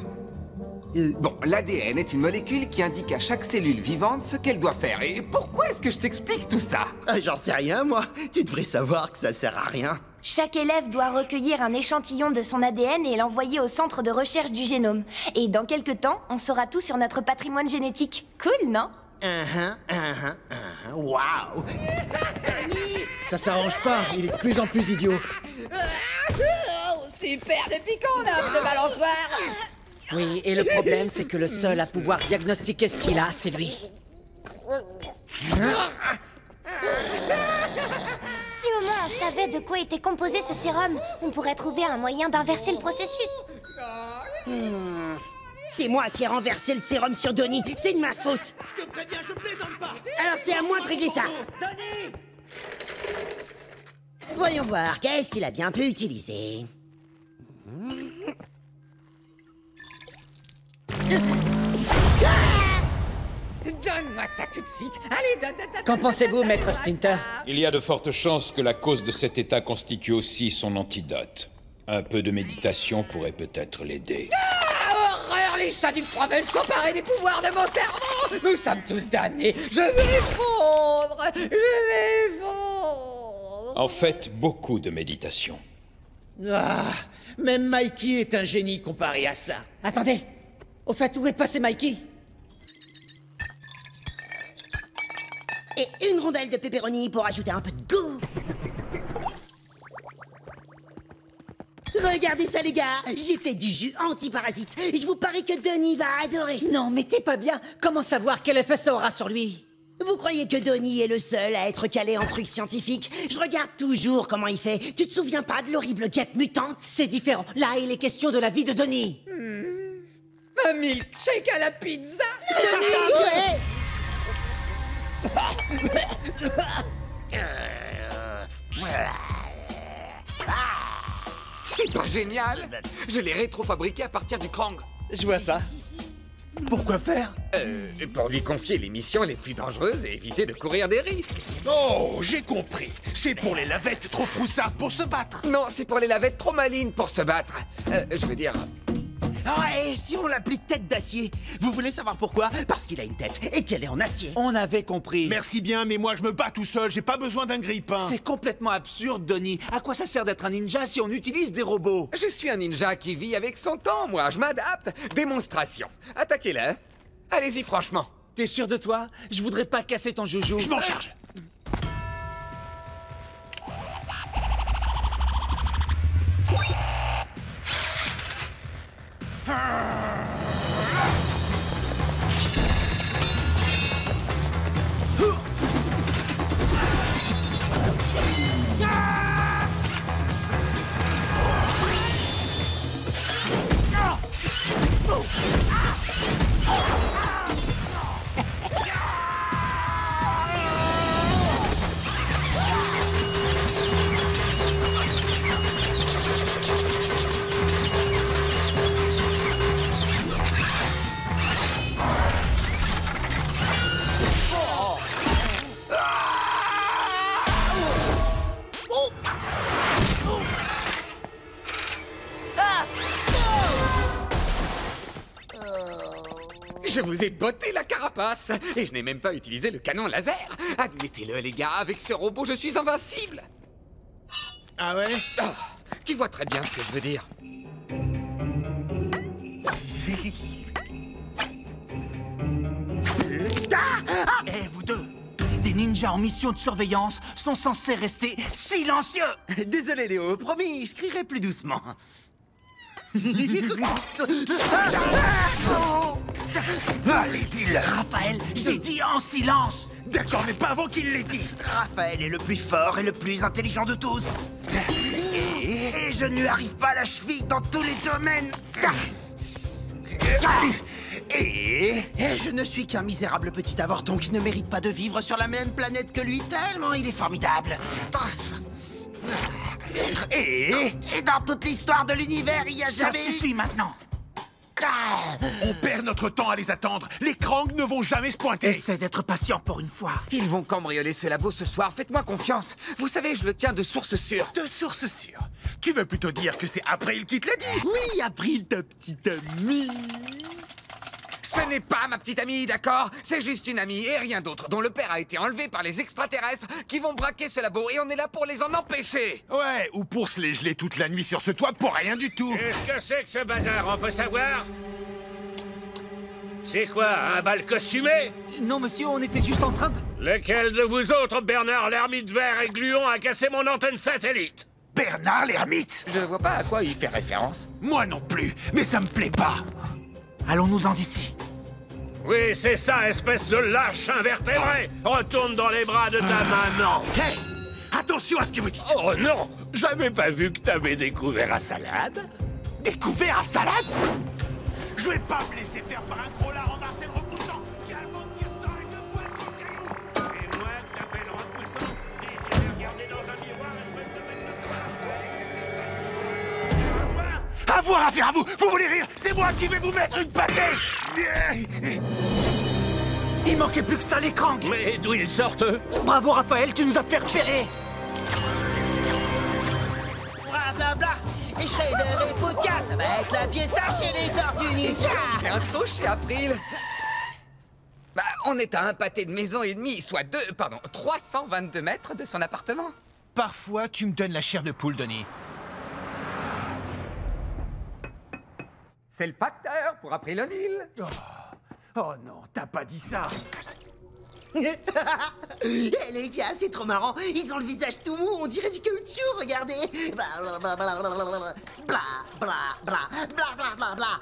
Bon, l'ADN est une molécule qui indique à chaque cellule vivante ce qu'elle doit faire. Et pourquoi est-ce que je t'explique tout ça? J'en sais rien, moi. Tu devrais savoir que ça sert à rien. Chaque élève doit recueillir un échantillon de son ADN et l'envoyer au centre de recherche du génome. Et dans quelques temps, on saura tout sur notre patrimoine génétique. Cool, non? Waouh! Ça s'arrange pas, il est de plus en plus idiot. Super, depuis quand on a un de balançoire? Oui, et le problème, c'est que le seul à pouvoir diagnostiquer ce qu'il a, c'est lui. Si au moins on savait de quoi était composé ce sérum, on pourrait trouver un moyen d'inverser le processus. C'est moi qui ai renversé le sérum sur Donnie, c'est de ma faute. Je te préviens, je plaisante pas. Alors c'est à moi de régler ça. Donnie! Voyons voir, qu'est-ce qu'il a bien pu utiliser? Donne-moi ça tout de suite. Allez, donne. Qu'en pensez-vous, maître Splinter? Il y a de fortes chances que la cause de cet état constitue aussi son antidote. Un peu de méditation pourrait peut-être l'aider. Horreur, les chats du Proven s'emparaient des pouvoirs de mon cerveau. Nous sommes tous damnés. Je vais fondre. En fait, beaucoup de méditation. Même Mikey est un génie comparé à ça. Attendez! Au fait, où est passé Mikey? Et une rondelle de pepperoni pour ajouter un peu de goût. Regardez ça, les gars. J'ai fait du jus anti-parasite. Je vous parie que Donnie va adorer. Non, mais t'es pas bien. Comment savoir quel effet ça aura sur lui? Vous croyez que Donnie est le seul à être calé en trucs scientifiques? Je regarde toujours comment il fait. Tu te souviens pas de l'horrible guêpe mutante? C'est différent. Là, il est question de la vie de Donnie. Un milkshake à la pizza. C'est pas génial? Je l'ai rétro-fabriqué à partir du Krang. Je vois ça. Pourquoi faire? Pour lui confier les missions les plus dangereuses et éviter de courir des risques. Oh, j'ai compris. C'est pour les lavettes trop froussardes pour se battre. Non, c'est pour les lavettes trop malines pour se battre. Je veux dire... Ouais, si on l'appelait tête d'acier. Vous voulez savoir pourquoi? Parce qu'il a une tête et qu'elle est en acier. On avait compris. Merci bien, mais moi je me bats tout seul, j'ai pas besoin d'un grille-pain. C'est complètement absurde, Donnie. À quoi ça sert d'être un ninja si on utilise des robots? Je suis un ninja qui vit avec son temps, moi. Je m'adapte. Démonstration. Attaquez-le. Allez-y, franchement. T'es sûr de toi? Je voudrais pas casser ton joujou. Je m'en charge. Je vous ai botté la carapace. Et je n'ai même pas utilisé le canon laser. Admettez-le, les gars, avec ce robot, je suis invincible. Ah ouais? Oh, tu vois très bien ce que je veux dire. Eh, vous deux! Des ninjas en mission de surveillance sont censés rester silencieux! Désolé, Léo. Promis, je crierai plus doucement. Allez, dis-le. Raphaël, j'ai dit en silence! D'accord, mais pas avant qu'il l'ait dit. Raphaël est le plus fort et le plus intelligent de tous. Et je ne lui arrive pas à la cheville dans tous les domaines. Et je ne suis qu'un misérable petit avorton qui ne mérite pas de vivre sur la même planète que lui, tellement il est formidable. Et dans toute l'histoire de l'univers, il n'y a Ça jamais... suffit maintenant! On perd notre temps à les attendre. Les Krang ne vont jamais se pointer. Essaie d'être patient pour une fois. Ils vont cambrioler ce labo ce soir. Faites-moi confiance. Vous savez, je le tiens de source sûre. De source sûre? Tu veux plutôt dire que c'est April qui te l'a dit? Oui, April, ta petite amie. Ce n'est pas ma petite amie, d'accord? C'est juste une amie et rien d'autre, dont le père a été enlevé par les extraterrestres qui vont braquer ce labo et on est là pour les en empêcher. Ouais, ou pour se les geler toute la nuit sur ce toit pour rien du tout. Qu'est-ce que c'est que ce bazar? On peut savoir? C'est quoi, un bal costumé? Non, monsieur, on était juste en train de... Lequel de vous autres, Bernard l'ermite vert et Gluon, a cassé mon antenne satellite? Bernard l'ermite? Je vois pas à quoi il fait référence. Moi non plus, mais ça me plaît pas. Allons-nous-en d'ici. Oui, c'est ça, espèce de lâche invertébré! Retourne dans les bras de ta maman! Hey! Attention à ce que vous dites! Oh non! J'avais pas vu que t'avais découvert à salade! Découvert à salade? Je vais pas me laisser faire par un gros lard en Marcel repoussant qui a le ventre qui ressort et deux poils sur le clou! Et moi, je t'appelle repoussant et je vais regarder dans un miroir, espèce de bête de... Avoir affaire à vous! Vous voulez rire? C'est moi qui vais vous mettre une pâtée! Il manquait plus que ça, les Krang! Mais d'où ils sortent? Bravo, Raphaël, tu nous as fait repérer! Blablabla. Et Shredder et Pucca, ça va être la fiesta chez les Tortues Ninja. C'est un saut chez April. Bah, on est à un pâté de maison et demi, soit 322 mètres de son appartement. Parfois, tu me donnes la chair de poule, Donnie. C'est le facteur pour April O'Neil. Oh non, t'as pas dit ça! Eh les gars, c'est trop marrant. Ils ont le visage tout mou, on dirait du caoutchouc, regardez. Bla bla bla bla bla bla bla bla bla bla bla bla.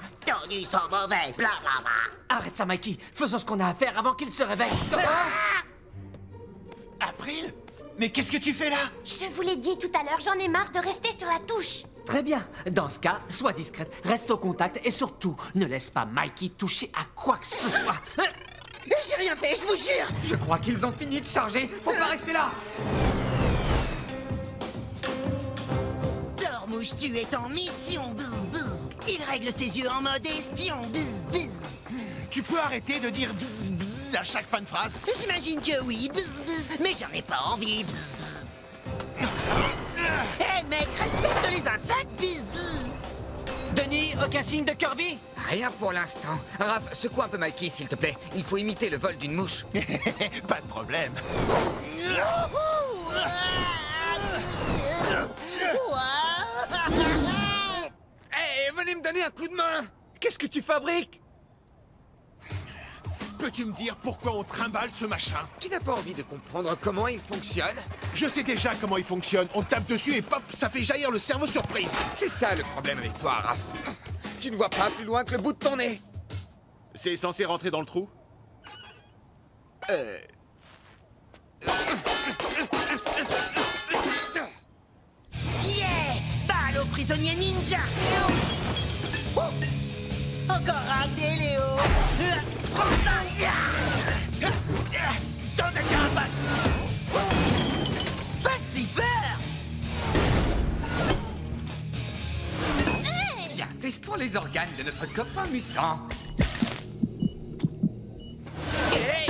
Ils sont mauvais, bla bla bla. Arrête ça, Mikey. Faisons ce qu'on a à faire avant qu'il se réveille. April? Mais qu'est-ce que tu fais là? Je vous l'ai dit tout à l'heure, j'en ai marre de rester sur la touche. Très bien. Dans ce cas, sois discrète, reste au contact et surtout, ne laisse pas Mikey toucher à quoi que ce soit. J'ai rien fait, je vous jure. Je crois qu'ils ont fini de charger. Faut pas rester là. Tormouche, tu es en mission, bzz bzz. Il règle ses yeux en mode espion, bzz bzz. Tu peux arrêter de dire bzz bzz à chaque fin de phrase? J'imagine que oui, bzz bzz, mais j'en ai pas envie, bzz bzz. Hé mec, respecte les insectes, bzz bzz. Denis, aucun signe de Kirby? Rien pour l'instant. Raph, secoue un peu Mikey, s'il te plaît. Il faut imiter le vol d'une mouche. Pas de problème. Hey, venez me donner un coup de main. Qu'est-ce que tu fabriques? Peux-tu me dire pourquoi on trimballe ce machin? Tu n'as pas envie de comprendre comment il fonctionne? Je sais déjà comment il fonctionne. On tape dessus et pop, ça fait jaillir le cerveau surprise. C'est ça le problème avec toi, Raph. Tu ne vois pas plus loin que le bout de ton nez. C'est censé rentrer dans le trou? Yeah! Balle au prisonnier ninja! Oh! Encore raté, Léo! Dans ta carapace! Pas de flipper! Bien, testons les organes de notre copain mutant. Hey!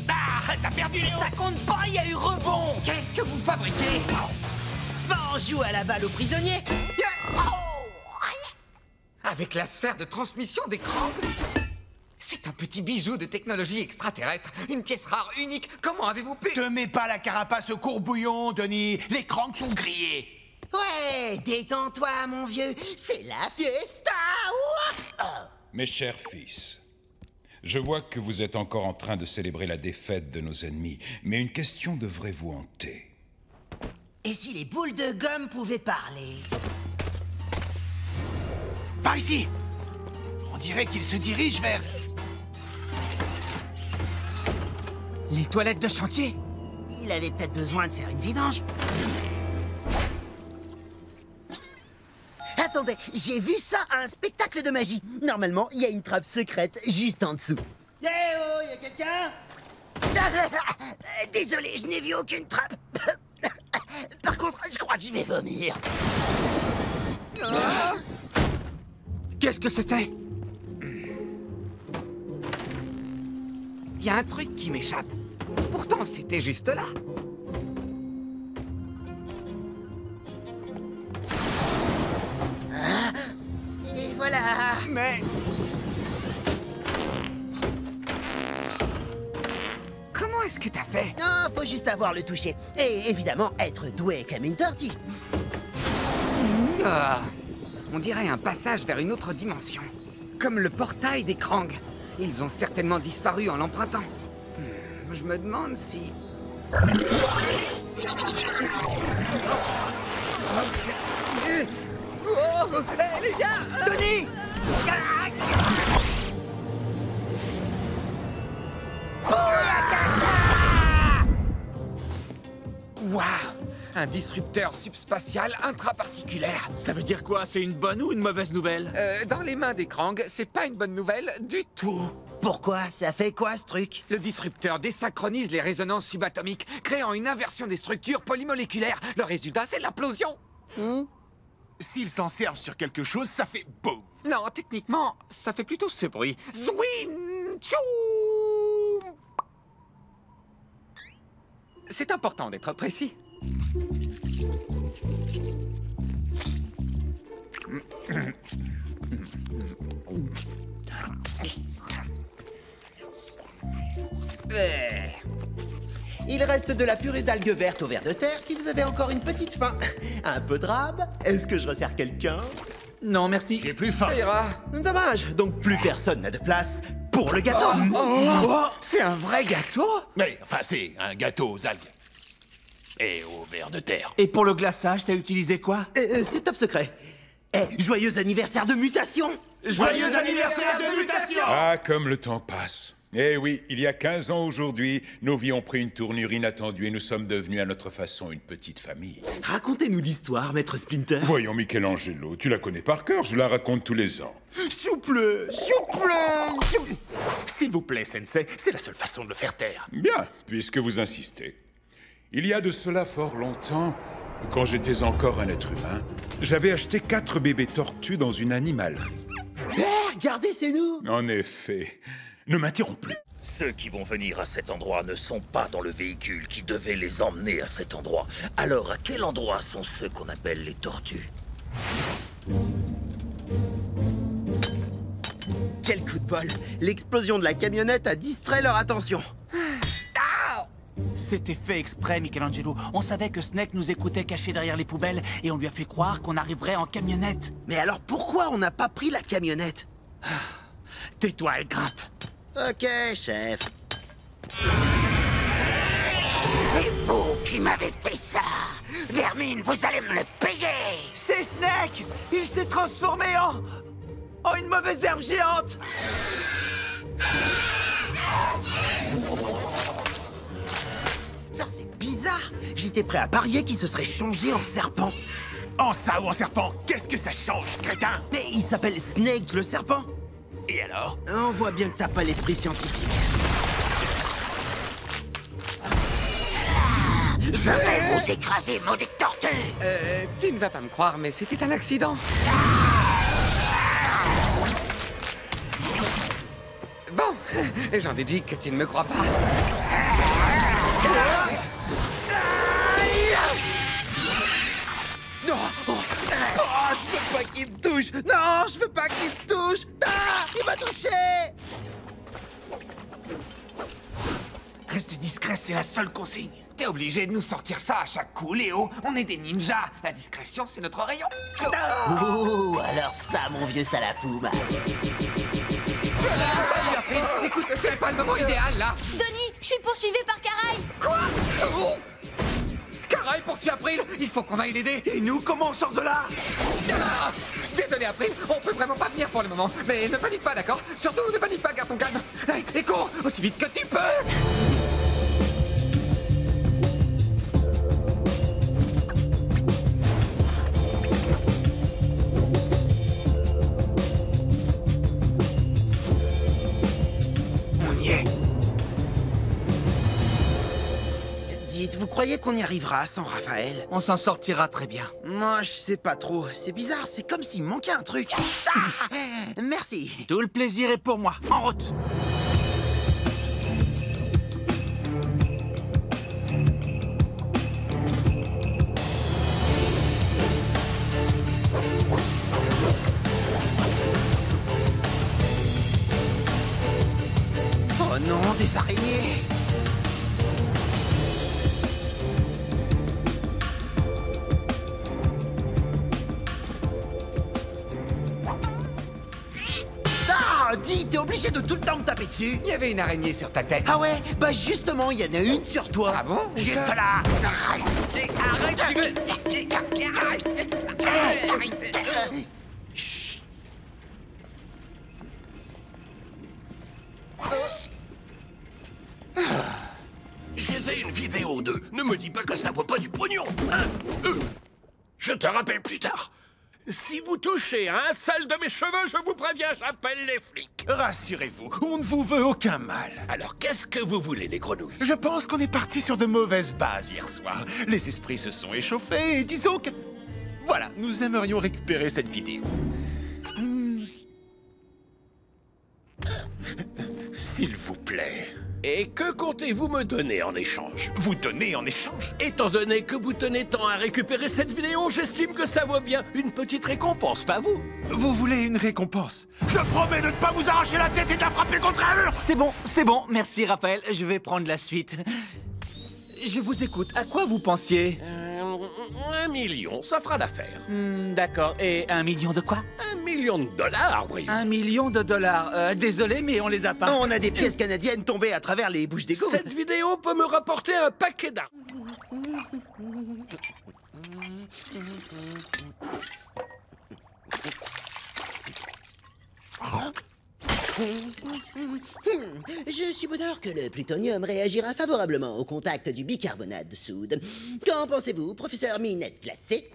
Ah, t'as perdu, Léo! Ça compte pas, il y a eu rebond. Qu'est-ce que vous fabriquez? Va en jouer à la balle au prisonnier! Avec la sphère de transmission des Krang? C'est un petit bijou de technologie extraterrestre. Une pièce rare, unique. Comment avez-vous pu... Te mets pas la carapace au courbouillon, Denis. Les Krang sont grillés. Ouais, détends-toi, mon vieux. C'est la fiesta! Oh. Mes chers fils, je vois que vous êtes encore en train de célébrer la défaite de nos ennemis, mais une question devrait vous hanter. Et si les boules de gomme pouvaient parler? Par ici! On dirait qu'il se dirige vers... Les toilettes de chantier? Il avait peut-être besoin de faire une vidange. Attendez, j'ai vu ça à un spectacle de magie. Normalement, il y a une trappe secrète juste en dessous. Eh oh, il y a quelqu'un? Désolé, je n'ai vu aucune trappe. Par contre, je crois que je vais vomir. Ah! Qu'est-ce que c'était? Il y a un truc qui m'échappe. Pourtant, c'était juste là. Ah, et voilà. Mais... Comment est-ce que t'as fait? Non, faut juste avoir le toucher. Et évidemment, être doué comme une tortille. Ah, on dirait un passage vers une autre dimension. Comme le portail des Krang. Ils ont certainement disparu en l'empruntant. Je me demande si... Oh, hey, les gars! Denis! Waouh! Un disrupteur subspatial intraparticulaire. Ça veut dire quoi? C'est une bonne ou une mauvaise nouvelle? Dans les mains des Krang, c'est pas une bonne nouvelle du tout. Pourquoi? Ça fait quoi, ce truc? Le disrupteur désynchronise les résonances subatomiques, créant une inversion des structures polymoléculaires. Le résultat, c'est l'implosion. S'ils s'en servent sur quelque chose, ça fait boum. Non, techniquement, ça fait plutôt ce bruit. Zwin Chou. C'est important d'être précis. Il reste de la purée d'algues vertes au ver de terre si vous avez encore une petite faim. Un peu de rab? Est-ce que je resserre quelqu'un? Non, merci. J'ai plus faim. Ça ira. Dommage, donc plus personne n'a de place pour le gâteau. C'est un vrai gâteau? Oui, enfin, c'est un gâteau aux algues. Et au ver de terre. Et pour le glaçage, t'as utilisé quoi? C'est top secret. Joyeux anniversaire de mutation! Joyeux anniversaire de mutation! Ah, comme le temps passe. Eh oui, il y a 15 ans aujourd'hui, nos vies ont pris une tournure inattendue et nous sommes devenus à notre façon une petite famille. Racontez-nous l'histoire, maître Splinter. Voyons, Michelangelo, tu la connais par cœur, je la raconte tous les ans. Souple. S'il vous plaît, Sensei, c'est la seule façon de le faire taire. Bien, puisque vous insistez. Il y a de cela fort longtemps, quand j'étais encore un être humain, j'avais acheté 4 bébés tortues dans une animalerie. Regardez, c'est nous! En effet, ne m'interromps plus. Ceux qui vont venir à cet endroit ne sont pas dans le véhicule qui devait les emmener à cet endroit. Alors, à quel endroit sont ceux qu'on appelle les tortues? Quel coup de bol! L'explosion de la camionnette a distrait leur attention. C'était fait exprès, Michelangelo. On savait que Snake nous écoutait cachés derrière les poubelles et on lui a fait croire qu'on arriverait en camionnette. Mais alors pourquoi on n'a pas pris la camionnette? Tais-toi et grimpe. Ok, chef. C'est vous qui m'avez fait ça. Vermine, vous allez me le payer. C'est Snake! Il s'est transformé en une mauvaise herbe géante. Ça, c'est bizarre. J'étais prêt à parier qu'il se serait changé en serpent. En ça ou en serpent, qu'est-ce que ça change, crétin? Mais il s'appelle Snake le serpent. Et alors? On voit bien que t'as pas l'esprit scientifique. Je vais vous écraser, maudite tortue. Tu ne vas pas me croire, mais c'était un accident. Bon, j'en déduis que tu ne me crois pas. Non! Je veux pas qu'il me touche! Non, je veux pas qu'il me touche! Ah! Il m'a touché! Restez discret, c'est la seule consigne. T'es obligé de nous sortir ça à chaque coup, Léo. On est des ninjas. La discrétion, c'est notre rayon. Oh, alors ça, mon vieux salafoum. Salut, April. Écoute, c'est pas le moment idéal, là. Denis, je suis poursuivi par Caraï. Quoi? Oh. Caraï poursuit April. Il faut qu'on aille l'aider. Et nous, comment on sort de là? Désolé, April. On peut vraiment pas venir pour le moment. Mais ne panique pas, d'accord? Surtout, ne panique pas, garde ton calme. Et cours aussi vite que tu peux. Dites, vous croyez qu'on y arrivera sans Raphaël? On s'en sortira très bien. Moi, je sais pas trop. C'est bizarre, c'est comme s'il manquait un truc. Ah, merci. Tout le plaisir est pour moi. En route. Oh non, des araignées! Dis, t'es obligé de tout le temps me taper dessus? Il y avait une araignée sur ta tête. Ah ouais? Bah justement, il y en a une sur toi. Ah bon? Juste là. Arrête, Chut. J'ai fait une vidéo 2. Ne me dis pas que ça vaut pas du pognon. Hein? Je te rappelle plus tard. Si vous touchez à un seul de mes cheveux, je vous préviens, j'appelle les flics. Rassurez-vous, on ne vous veut aucun mal. Alors qu'est-ce que vous voulez, les grenouilles? Je pense qu'on est parti sur de mauvaises bases hier soir. Les esprits se sont échauffés et disons que... Voilà, nous aimerions récupérer cette vidéo. S'il vous plaît. Et que comptez-vous me donner en échange? Vous donner en échange? Étant donné que vous tenez tant à récupérer cette vidéo, j'estime que ça vaut bien une petite récompense, pas vous? Vous voulez une récompense? Je promets de ne pas vous arracher la tête et de la frapper contre un mur! C'est bon, merci Raphaël, je vais prendre la suite. Je vous écoute, à quoi vous pensiez? 1 million, ça fera l'affaire. D'accord. Et 1 million de quoi? 1 million de dollars, voyons. 1 million de dollars. Désolé, mais on les a pas. On a des pièces canadiennes tombées à travers les bouches d'égout. Cette vidéo peut me rapporter un paquet d'argent. Je suis bonheur que le plutonium réagira favorablement au contact du bicarbonate de soude. Qu'en pensez-vous, professeur Minette glacée?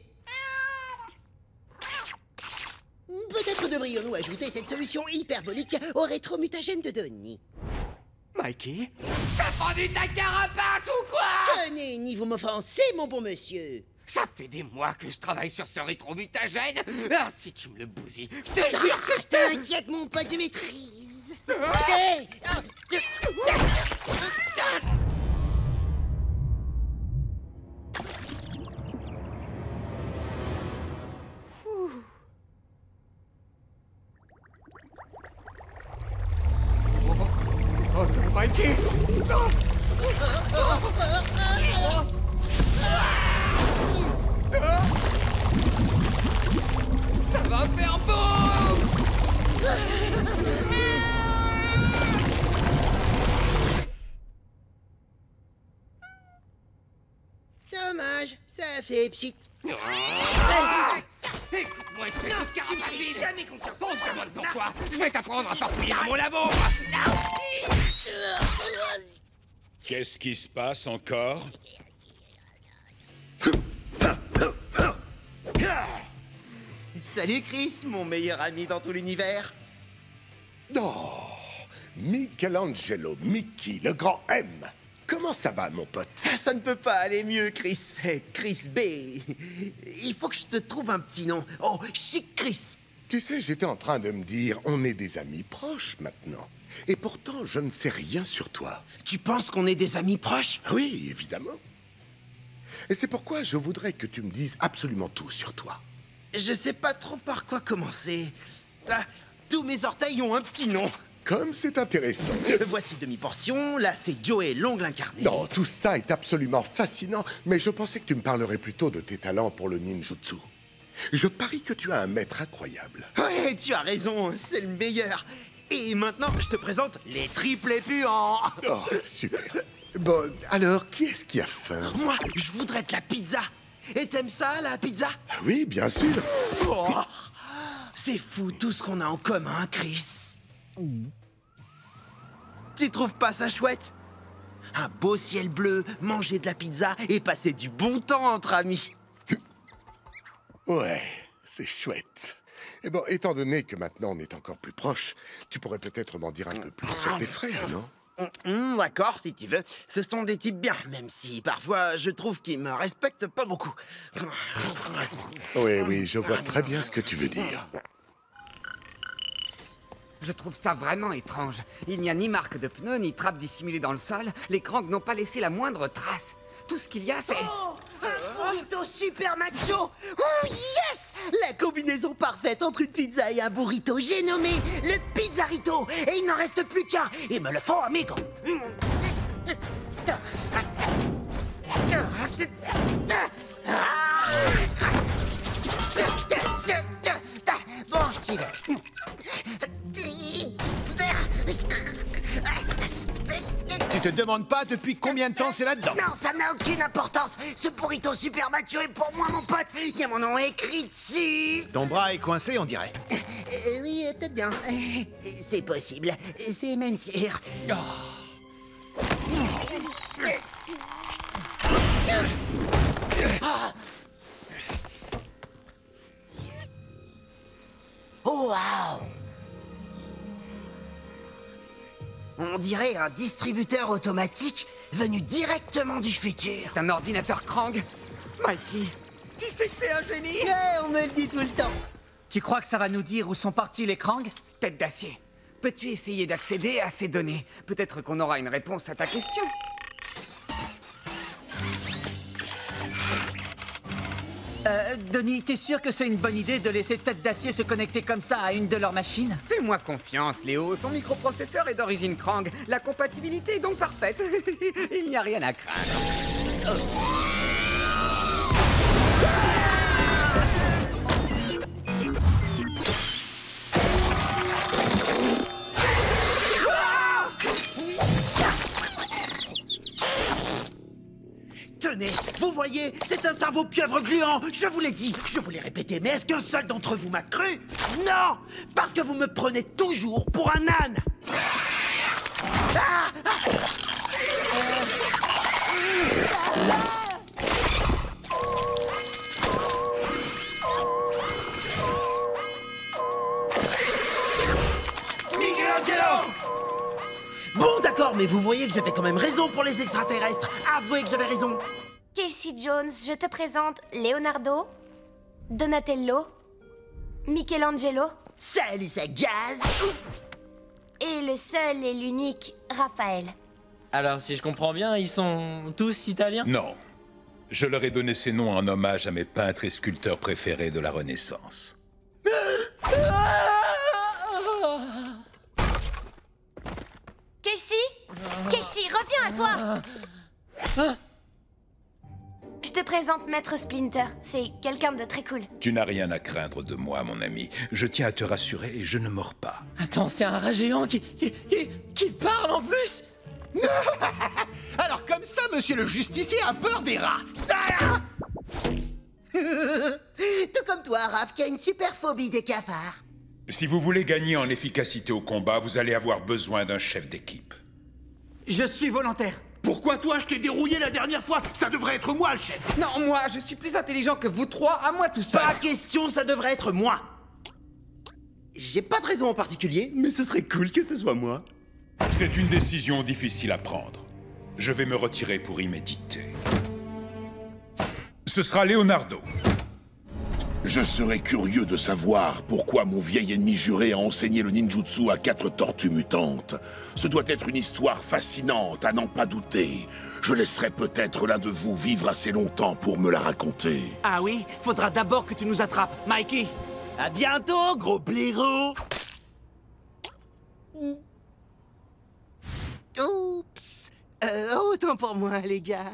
Peut-être devrions-nous ajouter cette solution hyperbolique au rétromutagène de Donnie. Mikey? T'as pendu ta carapace ou quoi? Que nenni, vous m'offensez, mon bon monsieur. Ça fait des mois que je travaille sur ce rétromutagène. Ah, si tu me le bousilles, je te jure que je te... T'inquiète, mon pote, je maîtrise. Hey, Oh, Mikey! Non! Ça va faire boum! Dommage, ça fait pchit. Écoute-moi, espèce de carapace vide! Jamais confiance! On se demande pourquoi! Je vais t'apprendre à farfouiller dans mon labo! Qu'est-ce qui se passe encore? Salut Chris, mon meilleur ami dans tout l'univers. Oh, Michelangelo, Mickey, le grand M. Comment ça va, mon pote? Ça ne peut pas aller mieux, Chris. Chris B. Il faut que je te trouve un petit nom. Oh, Chic Chris. Tu sais, j'étais en train de me dire, on est des amis proches maintenant. Et pourtant, je ne sais rien sur toi. Tu penses qu'on est des amis proches? Oui, évidemment. Et c'est pourquoi je voudrais que tu me dises absolument tout sur toi. Je sais pas trop par quoi commencer. Ah, tous mes orteils ont un petit nom. Comme c'est intéressant. Voici demi-portion, là c'est Joey l'ongle incarné. Non, tout ça est absolument fascinant, mais je pensais que tu me parlerais plutôt de tes talents pour le ninjutsu. Je parie que tu as un maître incroyable. Ouais, tu as raison, c'est le meilleur. Et maintenant, je te présente les triplés puants. Oh, super. Bon, alors, qui est-ce qui a faim? Moi, je voudrais de la pizza. Et t'aimes ça, la pizza? Oui, bien sûr. Oh, c'est fou tout ce qu'on a en commun, Chris. Tu trouves pas ça chouette? Un beau ciel bleu, manger de la pizza et passer du bon temps entre amis. Ouais, c'est chouette. Et bon, étant donné que maintenant on est encore plus proches, tu pourrais peut-être m'en dire un peu plus sur tes frères, non? D'accord, si tu veux. Ce sont des types bien, même si parfois je trouve qu'ils me respectent pas beaucoup. Oui, je vois très bien ce que tu veux dire. Je trouve ça vraiment étrange. Il n'y a ni marque de pneus, ni trappe dissimulée dans le sol. Les Krang n'ont pas laissé la moindre trace. Tout ce qu'il y a, c'est... Oh, un burrito super macho! Oh yes! La combinaison parfaite entre une pizza et un burrito, j'ai nommé le Pizzarito! Et il n'en reste plus qu'un! Il me le faut, amigo! Bon, j'y vais. Tu te demandes pas depuis combien de temps c'est là-dedans? Non, ça n'a aucune importance. Ce burrito super macho est pour moi, mon pote. Il y a mon nom écrit dessus. Ton bras est coincé, on dirait. Oui, peut-être bien. C'est possible. C'est même sûr. Oh, waouh! On dirait un distributeur automatique venu directement du futur. C'est un ordinateur Krang. Mikey, tu sais que t'es un génie. Ouais, on me le dit tout le temps. Tu crois que ça va nous dire où sont partis les Krang? Tête d'acier, peux-tu essayer d'accéder à ces données? Peut-être qu'on aura une réponse à ta question. Denis, t'es sûr que c'est une bonne idée de laisser Tête d'Acier se connecter comme ça à une de leurs machines? Fais-moi confiance, Léo. Son microprocesseur est d'origine Krang. La compatibilité est donc parfaite. Il n'y a rien à craindre. Tenez, vous voyez, c'est un cerveau pieuvre gluant. Je vous l'ai dit, je vous l'ai répété, mais est-ce qu'un seul d'entre vous m'a cru? Non, parce que vous me prenez toujours pour un âne. Ah, Bon, d'accord, mais vous voyez que j'avais quand même raison pour les extraterrestres. Avouez que j'avais raison. Casey Jones, je te présente Leonardo, Donatello, Michelangelo. Salut, ça gaz. Et le seul et l'unique Raphaël. Alors, si je comprends bien, ils sont tous italiens? Non. Je leur ai donné ces noms en hommage à mes peintres et sculpteurs préférés de la Renaissance. Casey, reviens à toi. Je te présente Maître Splinter. C'est quelqu'un de très cool. Tu n'as rien à craindre de moi, mon ami. Je tiens à te rassurer et je ne mords pas. Attends, c'est un rat géant qui parle en plus. Alors comme ça, monsieur le justicier a peur des rats. Ah! Tout comme toi, Raph, qui a une super phobie des cafards. Si vous voulez gagner en efficacité au combat, vous allez avoir besoin d'un chef d'équipe. Je suis volontaire. Pourquoi toi, je t'ai dérouillé la dernière fois? Ça devrait être moi, le chef. Non, moi, je suis plus intelligent que vous trois, à moi tout seul. Pas question, ça devrait être moi. J'ai pas de raison en particulier, mais ce serait cool que ce soit moi. C'est une décision difficile à prendre. Je vais me retirer pour y méditer. Ce sera Leonardo. Je serais curieux de savoir pourquoi mon vieil ennemi juré a enseigné le ninjutsu à 4 tortues mutantes. Ce doit être une histoire fascinante, à n'en pas douter. Je laisserai peut-être l'un de vous vivre assez longtemps pour me la raconter. Ah oui, faudra d'abord que tu nous attrapes, Mikey. À bientôt, gros blaireau. Oups. Autant pour moi, les gars.